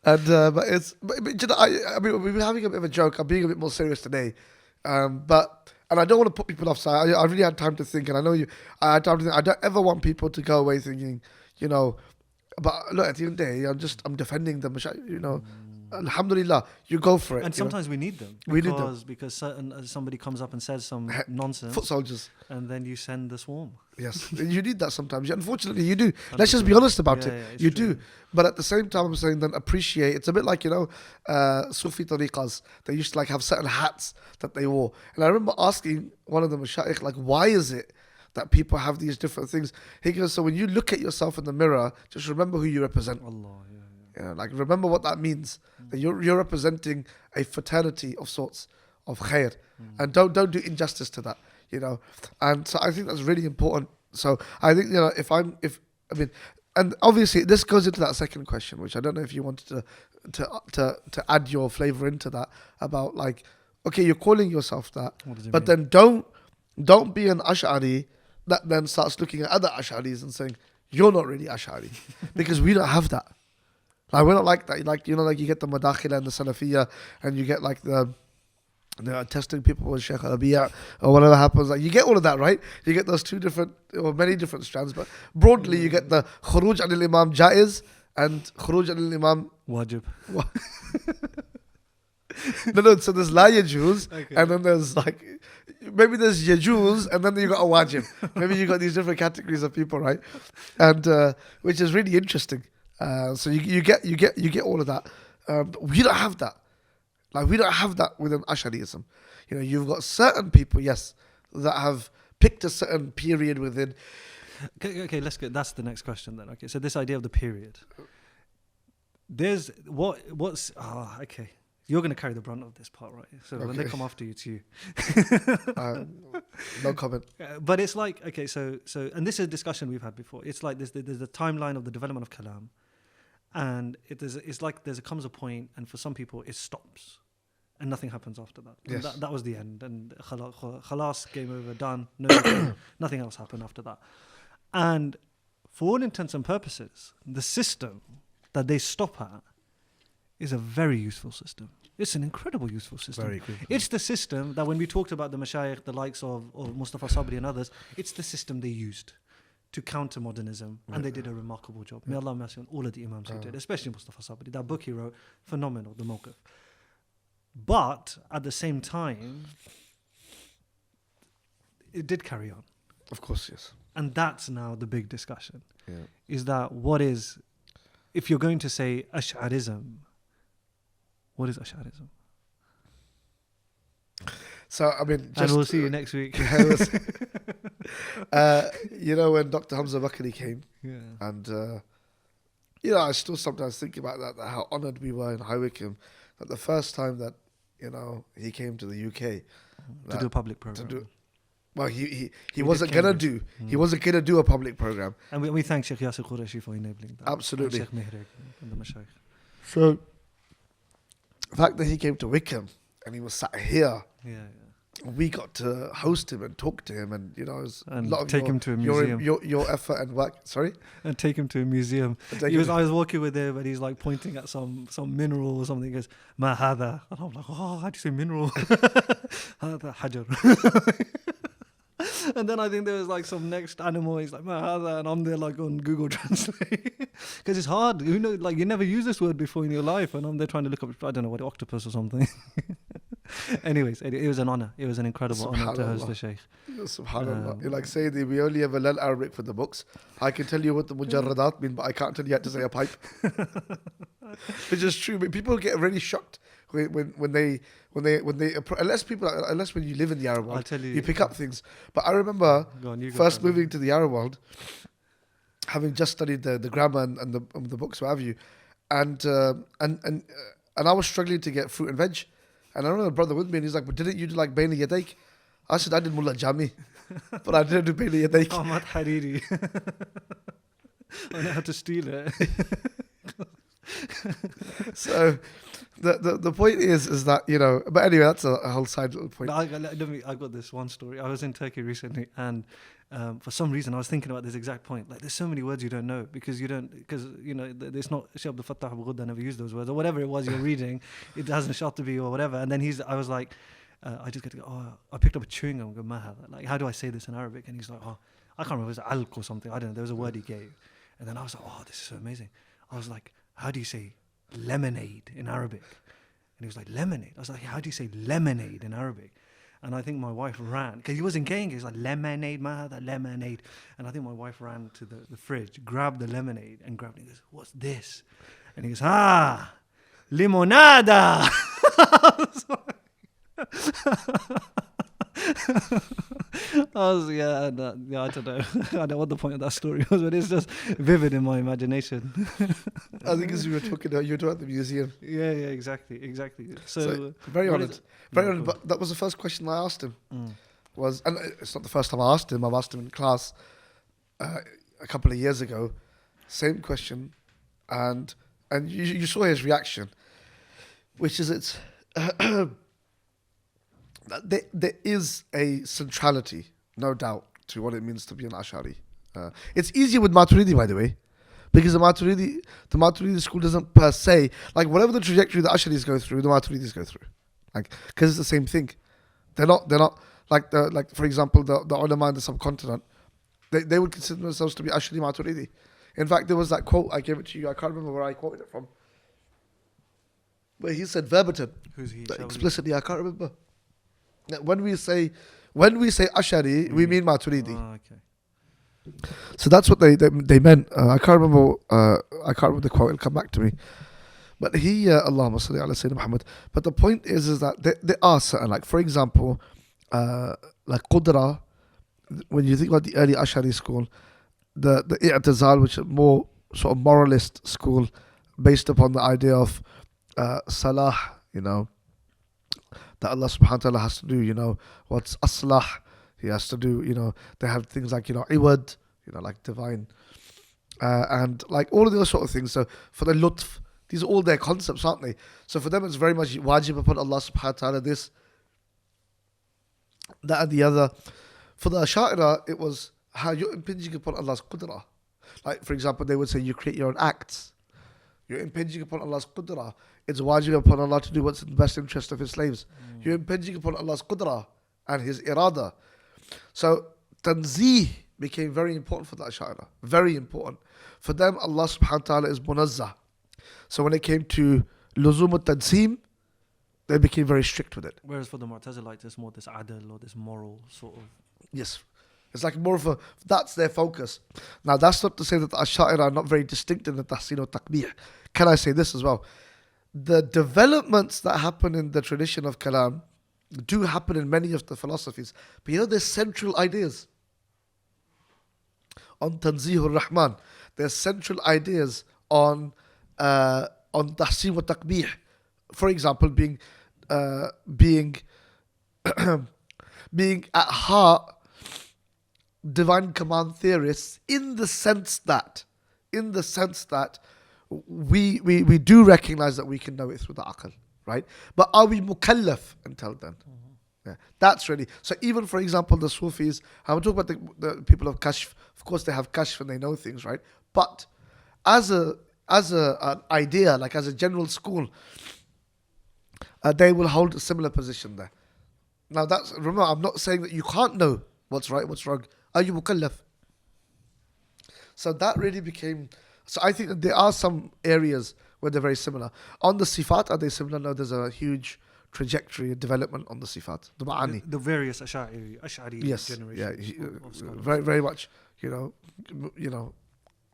And but I mean, we've been having a bit of a joke. I'm being a bit more serious today, and I don't want to put people off. So I really had time to think, and I know I had time to think. I don't ever want people to go away thinking, But look, at the end of the day, I'm defending them. Alhamdulillah, you go for it. And sometimes we need them. Because somebody comes up and says some nonsense. Foot soldiers. And then you send the swarm. Yes, you need that sometimes. Unfortunately, you do. Let's just be honest about it. You do. But at the same time, I'm saying then appreciate. It's a bit like, Sufi tariqas. They used to have certain hats that they wore. And I remember asking one of the Shaykh, why is it that people have these different things? He goes, so when you look at yourself in the mirror, just remember who you represent. Allah, remember what that means. That you're representing a fraternity of sorts, of khair. And don't do injustice to that, And so I think that's really important. So I think, and obviously this goes into that second question, which I don't know if you wanted to add your flavor into that about okay, you're calling yourself that, but then don't be an Ash'ari that then starts looking at other Ash'aris and saying, you're not really Ash'ari. Because we don't have that. We're not like that. You get the Madakhila and the Salafiyya, and you get the testing people with Shaykh al-Abiyya or whatever happens. You get all of that, right? You get those two different, or many different strands, but broadly you get the Khuruj al-Imam Jaiz and Khuruj al-Imam Wajib. No, so there's La Yajuz, okay. And then there's maybe there's Yajuz, and then you got a Wajib. Maybe you got these different categories of people, right? And which is really interesting. So you get all of that. We don't have that. We don't have that within Ash'ariism. You've got certain people, yes, that have picked a certain period within. Okay, let's get. That's the next question then. Okay, so this idea of the period. There's okay. You're going to carry the brunt of this part, right? So when they come after you, it's you. No comment. But it's okay, so and this is a discussion we've had before. It's there's the timeline of the development of Kalam, and there comes a point, and for some people it stops, and nothing happens after that. Yes. That was the end, and khalas, game over, done. No, nothing else happened after that. And for all intents and purposes, the system that they stop at is a very useful system. It's an incredible useful system. Very good. It's the system that when we talked about the Mashayikh, the likes of Mustafa Sabri and others, it's the system they used to counter modernism, and they did a remarkable job. May Allah mercy on all of the Imams who did, especially Mustafa Sabri. That book he wrote, phenomenal, the Mawqif. But at the same time, it did carry on. Of course, yes. And that's now the big discussion. Yeah. Is that what is, if you're going to say Ash'arism, what is Ash'arism? So, I mean, just... And we'll see you next week. You know, when Dr. Hamza Bakri came, Yeah. and, you know, I still sometimes think about that how honoured we were in High Wycombe, that the first time that, you know, he came to the UK. To do a public program. Well, he did wasn't going to do. He wasn't going to do a public program. And we thank Shaykh Yasir Qureshi for enabling that. Absolutely. And Shaykh Mihrik and the Mashaykh. So, the fact that he came to Wycombe and he was sat here, Yeah. we got to host him and talk to him, and you know, it was And a lot of take him to a museum. your effort and work. Sorry, And take him to a museum. I was walking with him and he's like pointing at some mineral or something. He goes, Ma hada. And I'm like, oh, how do you say mineral? Hada hajar. And then I think there was like some next animal. He's like, Ma hada. And I'm there like on Google Translate. Because it's hard. You know, like you never used this word before in your life. And I'm there trying to look up, I don't know what, octopus or something. Anyways, it was an honor. It was an incredible honor to host the Shaykh. Subhanallah. You're like saying we only ever learn Arabic for the books. I can tell you what the mujarradat mean, but I can't tell you how to say a pipe. Which is true. But people get really shocked when they unless when you live in the Arab world, you pick up things. But I remember first moving to the Arab world, having just studied the grammar and the books, what have you, and I was struggling to get fruit and veg. And I remember a brother with me, and he's like, "But didn't you do like Bain Yadaik?" I said, "I did Mullah Jami, but I didn't do Bain Yadaik." Ahmad Hariri. I know how to steal it. So, the point is that, you know. But anyway, that's a whole side little point. I got this one story. I was in Turkey recently, and for some reason I was thinking about this exact point. Like, there's so many words you don't know because you know, it's not Shaykh Abdul Fattah Abu Ghudda never used those words, or whatever it was you're reading. It hasn't Shatibi or whatever. And then I was like, I just get to go, oh, I picked up a chewing gum and go, Mahada. Like, how do I say this in Arabic? And he's like, oh, I can't remember, it was alq or something. I don't know. There was a word he gave. And then I was like, oh, this is so amazing. I was like, how do you say lemonade in Arabic? And he was like, lemonade. I was like, how do you say lemonade in Arabic? And I think my wife ran, because he wasn't getting it. He was like, lemonade, mahada, lemonade. And I think my wife ran to the fridge, grabbed the lemonade and grabbed it and goes, what's this? And he goes, limonada. I don't know. I don't know what the point of that story was, but it's just vivid in my imagination. I think as you were talking about the museum. Yeah, exactly. So very honoured. But that was the first question I asked him. Was, and it's not the first time I asked him. I've asked him in class a couple of years ago. Same question, and you saw his reaction, which is there is a centrality, no doubt, to what it means to be an Ash'ari. It's easier with Maturidi, by the way, because the Maturidi school doesn't per se, like whatever the trajectory the Ash'aris go through, the Maturidis go through, like, because it's the same thing. They're not like for example the ulama in the subcontinent, they would consider themselves to be Ash'ari Maturidi. In fact, there was that quote, I gave it to you, I can't remember where I quoted it from, where he said verbatim, who's he? Explicitly, I can't remember. When we say Ash'ari, we mean Maturidi. Oh, okay. So that's what they meant. I can't remember the quote. It'll come back to me. But Allahumma salli ala Sayyidina Muhammad. But the point is that there are certain, like for example, like Qudra. When you think about the early Ash'ari school, the I'tizal, which is more sort of moralist school, based upon the idea of Salah, you know, that Allah subhanahu wa ta'ala has to do, you know, what's aslah, he has to do, you know, they have things like, you know, iwad, you know, like divine, and like all of those sort of things. So for the lutf, these are all their concepts, aren't they? So for them it's very much wajib upon Allah subhanahu wa ta'ala this, that and the other. For the Ash'ari, it was how you're impinging upon Allah's qudra. Like for example, they would say you create your own acts. You're impinging upon Allah's qudra. It's wajib upon Allah to do what's in the best interest of His slaves. You're impinging upon Allah's qudra and His irada. So tanzih became very important for the Ash'ari. Very important. For them, Allah subhanahu wa ta'ala is munazzah. So when it came to luzum al-tanseem, they became very strict with it. Whereas for the Mu'tazilites, it's more this adl or this moral sort of. Yes. It's like more of a, that's their focus. Now, that's not to say that the Ash'ari are not very distinct in the tahsin or taqbih. Can I say this as well? The developments that happen in the tradition of Kalam do happen in many of the philosophies. But you know, there's central ideas. On Tanzihur Rahman, there's central ideas on tahsin wa taqbih. For example, being being at heart divine command theorists in the sense that we do recognize that we can know it through the aql, right? But are we mukallaf until then? Yeah, that's really, so even for example the Sufis, I'm talking about the people of Kashf, of course they have Kashf and they know things, right? But as an idea, like as a general school, they will hold a similar position there. Now remember, I'm not saying that you can't know what's right, what's wrong. Are you mukallaf? So that really became, so I think that there are some areas where they're very similar. On the sifat, are they similar? No, there's a huge trajectory, development on the sifat. The ma'ani. The various Ash'ari yes, generations. Yeah, of scholars. very much, you know,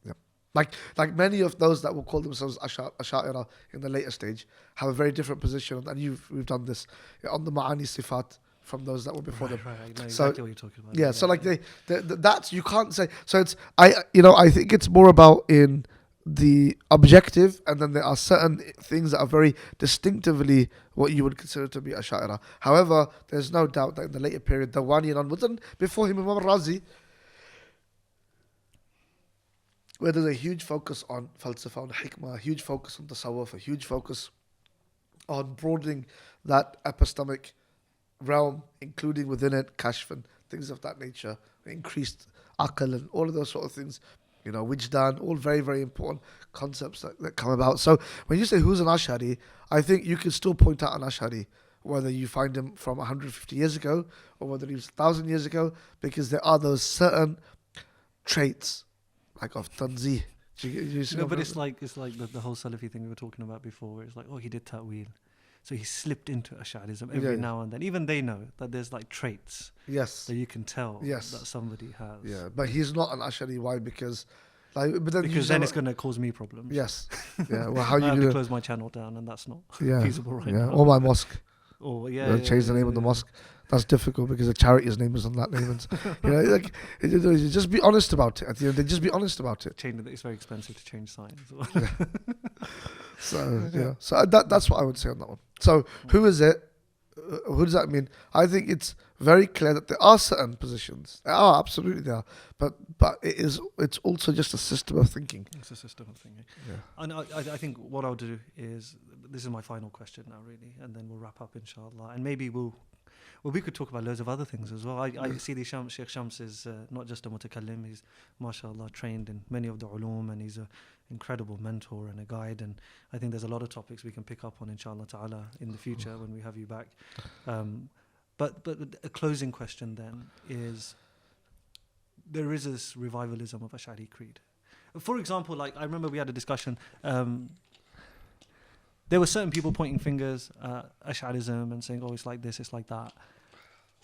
yeah. Like many of those that will call themselves Ash'ari in the later stage have a very different position, and we've done this on the ma'ani sifat from those that were before them. Right, I know so, exactly what you're talking about. Yeah, so like that's, you can't say, so it's, I think it's more about in the objective, and then there are certain things that are very distinctively what you would consider to be Ash'ari. However, there's no doubt that in the later period, the Wani and onwards, and before him Imam Razi, where there's a huge focus on falsafa, on hikmah, a huge focus on tasawwuf, a huge focus on broadening that epistemic realm, including within it kashf and things of that nature, increased aql and all of those sort of things, wijdan, all very, very important concepts that come about. So when you say who's an Ash'ari, I think you can still point out an Ash'ari, whether you find him from 150 years ago or whether he was 1,000 years ago, because there are those certain traits like of tanzih. But it's like the whole Salafi thing we were talking about before, where it's like, oh, he did ta'wil. So he slipped into Ash'arism every now and then. Even they know that there's like traits that you can tell that somebody has. Yeah, but he's not an Ash'ari. Why? Because then it's going to cause me problems. Yes. Yeah. Well, how you I have do to close my channel down, and that's not feasible right now. Or my mosque. Or change the name of the mosque. That's difficult because the charity's name is on that name. And, just be honest about it. At the end, just be honest about it. It's very expensive to change signs. So that's what I would say on that one. So who is it? Who does that mean? I think it's very clear that there are certain positions. There are, absolutely there are. But it's also just a system of thinking. It's a system of thinking. Yeah. And I think what I'll do is, this is my final question now really, and then we'll wrap up inshallah. And maybe we could talk about loads of other things as well. I see the Shaykh Shams is not just a mutakallim, he's mashallah trained in many of the ulum, and he's an incredible mentor and a guide, and I think there's a lot of topics we can pick up on inshallah ta'ala in the future when we have you back. But a closing question then is, there is this revivalism of Ash'ari creed. For example, like I remember we had a discussion, there were certain people pointing fingers at Ash'arism and saying, oh, it's like this, it's like that.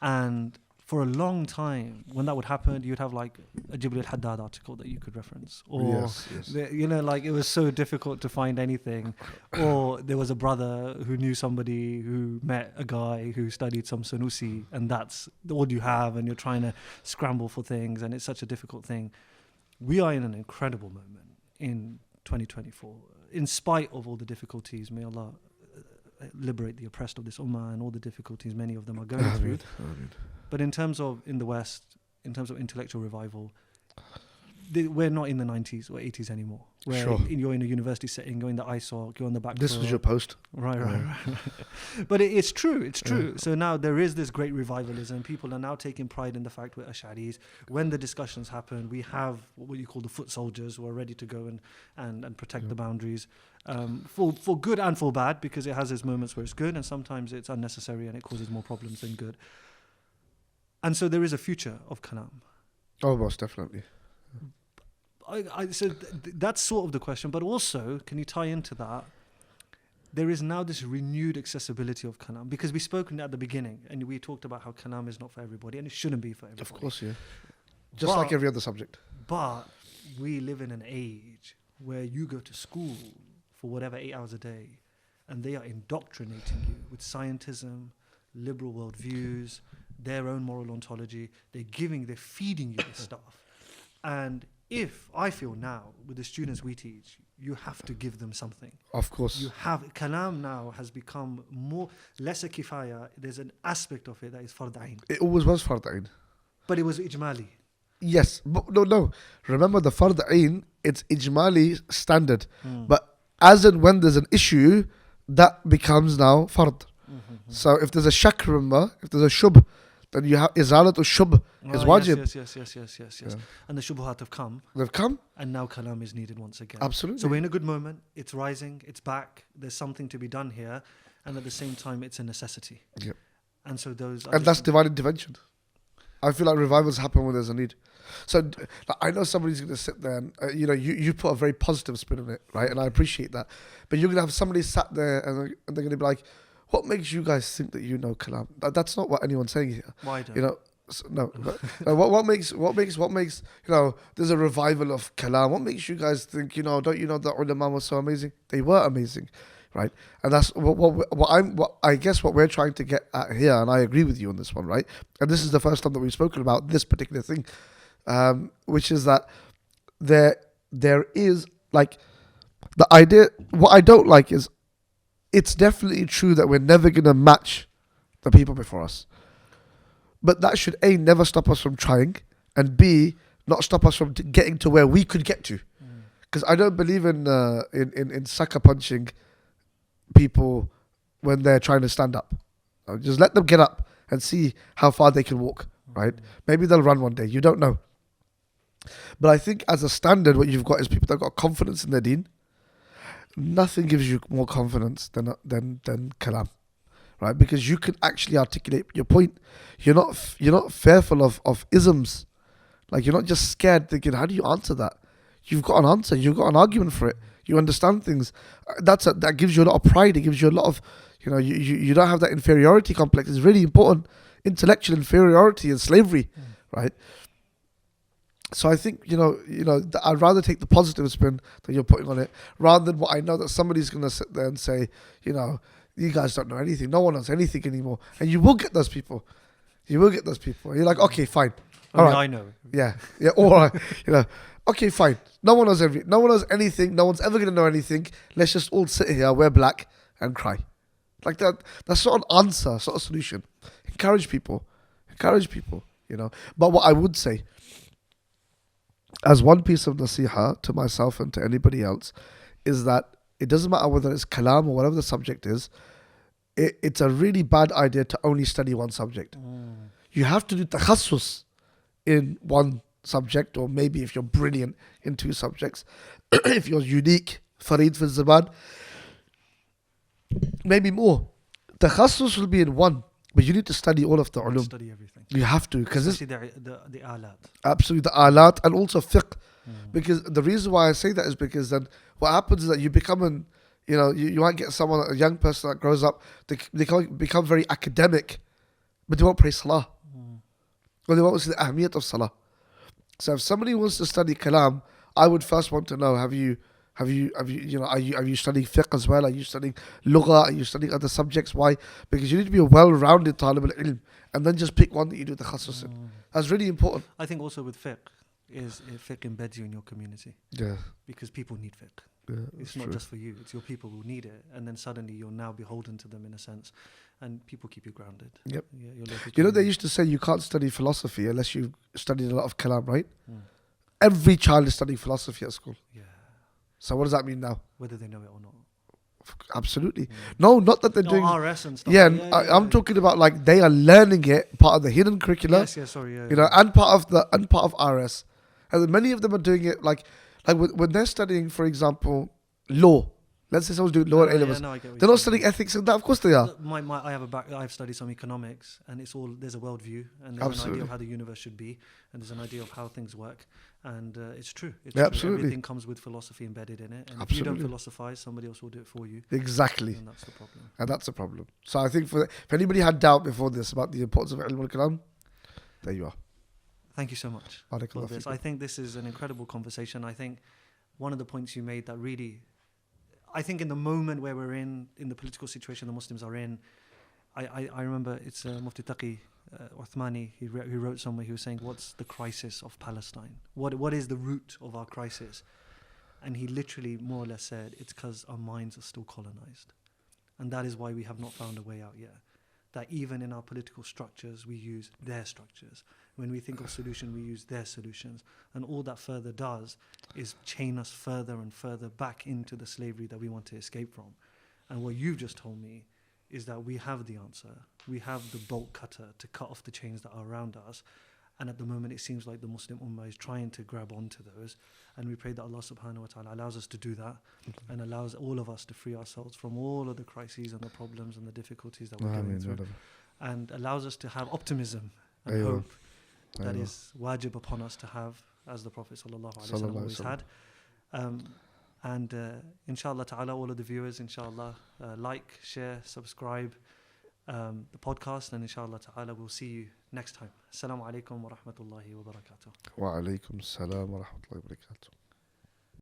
And for a long time, when that would happen, you'd have like a Jibril Haddad article that you could reference. Or, it was so difficult to find anything. Or there was a brother who knew somebody who met a guy who studied some Sanusi, and that's all you have, and you're trying to scramble for things, and it's such a difficult thing. We are in an incredible moment in 2024. In spite of all the difficulties, may Allah liberate the oppressed of this ummah and all the difficulties many of them are going through. But in terms of, in the West, in terms of intellectual revival, we're not in the 90s or 80s anymore. Where you're in a university setting, you're in the ISOC, you're on the back. This was your post. Right. But it's true. It's true. Yeah. So now there is this great revivalism. People are now taking pride in the fact we're Ash'aris. When the discussions happen, we have what you call the foot soldiers who are ready to go and protect the boundaries, for good and for bad, because it has its moments where it's good and sometimes it's unnecessary and it causes more problems than good. And so there is a future of Kalam. Oh, most definitely. So that's sort of the question, but also, can you tie into that? There is now this renewed accessibility of Kalam, because we spoke at the beginning and we talked about how Kalam is not for everybody and it shouldn't be for everybody. Of course, yeah. Just like every other subject. But we live in an age where you go to school for whatever 8 hours a day, and they are indoctrinating you with scientism, liberal worldviews, their own moral ontology. They're feeding you this stuff. And if I feel now, with the students we teach, you have to give them something. Of course. Kalam now has become lesser kifaya. There's an aspect of it that is fard ain. It always was fard ain. But it was ijmali. Yes, but no. Remember the fard ain, it's ijmali standard. But as and when there's an issue, that becomes now fard. So if there's a shak, remember, if there's a shub, then you have izalat shub is wajib. Yes. Yeah. And the shubuhat have come. They've come. And now kalam is needed once again. Absolutely. So we're in a good moment. It's rising. It's back. There's something to be done here. And at the same time, it's a necessity. Yep. And so that's divine intervention. I feel like revivals happen when there's a need. So I know somebody's going to sit there and, you put a very positive spin on it, right? And I appreciate that. But you're going to have somebody sat there and they're going to be like, what makes you guys think that you know Kalam? That's not what anyone's saying here. Why don't? No. What makes there's a revival of Kalam? What makes you guys think, don't you know that ulama was so amazing? They were amazing, right? And that's I guess what we're trying to get at here, and I agree with you on this one, right? And this is the first time that we've spoken about this particular thing, which is that there is like the idea. What I don't like is, it's definitely true that we're never going to match the people before us. But that should A, never stop us from trying, and B, not stop us from getting to where we could get to. Because I don't believe in sucker punching people when they're trying to stand up. Just let them get up and see how far they can walk, right? Maybe they'll run one day. You don't know. But I think as a standard, what you've got is people that got confidence in their deen. Nothing gives you more confidence than kalam, right? Because you can actually articulate your point. You're not fearful of isms. Like, you're not just scared thinking, how do you answer that? You've got an answer. You've got an argument for it. You understand things. That gives you a lot of pride. It gives you a lot of, you don't have that inferiority complex. It's really important. Intellectual inferiority and slavery, right? So I think, I'd rather take the positive spin that you're putting on it, rather than what I know that somebody's going to sit there and say, you guys don't know anything. No one knows anything anymore. And you will get those people. And you're like, okay, fine. All right. I know. Yeah. All right. Okay, fine. No one knows anything. No one's ever going to know anything. Let's just all sit here, wear black, and cry. Like that. That's not an answer. It's not a solution. Encourage people. But what I would say, as one piece of nasiha to myself and to anybody else, is that it doesn't matter whether it's kalam or whatever the subject is, it's a really bad idea to only study one subject. You have to do takhassus in one subject, or maybe if you're brilliant in two subjects, if you're unique, farid fil zaman, maybe more. Takhassus will be in one, but you need to study all of the ulum. Study everything. You have to, because especially the alat. Absolutely, the alat, and also fiqh. Because the reason why I say that is because then what happens is that you become you might get a young person that grows up, they can become very academic, but they won't pray salah. Or they won't see the ahmiyat of salah. So if somebody wants to study kalam, I would first want to know, are you studying fiqh as well? Are you studying lugha? Are you studying other subjects? Why? Because you need to be a well-rounded talib al-ilm, and then just pick one that you do the khasus in. That's really important. I think also with fiqh, fiqh embeds you in your community. Yeah. Because people need fiqh. Yeah, it's not just for you, it's your people who need it. And then suddenly you're now beholden to them in a sense. And people keep you grounded. Yep. Yeah, they used to say you can't study philosophy unless you've studied a lot of kalam, right? Every child is studying philosophy at school. Yeah. So what does that mean now? Whether they know it or not. Absolutely. No, not that they're doing RS and stuff. Yeah, I'm talking about like they are learning it, part of the hidden curricula. And part of RS. And then many of them are doing it like when they're studying, for example, law. Let's say someone's doing law at A-levels. They're not studying ethics and that. Of course they are. I've studied some economics, and there's a worldview, and there's an idea of how the universe should be, and there's an idea of how things work, and it's true. It's true. Absolutely. Everything comes with philosophy embedded in it, and if you don't philosophize, somebody else will do it for you. Exactly. And that's the problem. So I think if anybody had doubt before this about the importance of ilm al-kalam, there you are. Thank you so much for this. I think this is an incredible conversation. I think one of the points you made that really, I think in the moment where we're in the political situation the Muslims are in, I remember it's Mufti Taqi Uthmani, he wrote somewhere, he was saying, what's the crisis of Palestine? What is the root of our crisis? And he literally more or less said, it's because our minds are still colonized. And that is why we have not found a way out yet. That even in our political structures, we use their structures. When we think of solution, we use their solutions. And all that further does is chain us further and further back into the slavery that we want to escape from. And what you've just told me is that we have the answer. We have the bolt cutter to cut off the chains that are around us. And at the moment, it seems like the Muslim Ummah is trying to grab onto those. And we pray that Allah subhanahu wa ta'ala allows us to do that and allows all of us to free ourselves from all of the crises and the problems and the difficulties that we're going through. And allows us to have optimism and hope that is wajib upon us to have, as the Prophet sallallahu alaihi wasallam always had. And inshallah ta'ala, all of the viewers, inshallah, like, share, subscribe the podcast, and inshallah ta'ala we'll see you next time. Assalamu alaikum wa rahmatullahi wa barakatuh. Wa alaikum assalam wa rahmatullahi wa barakatuh.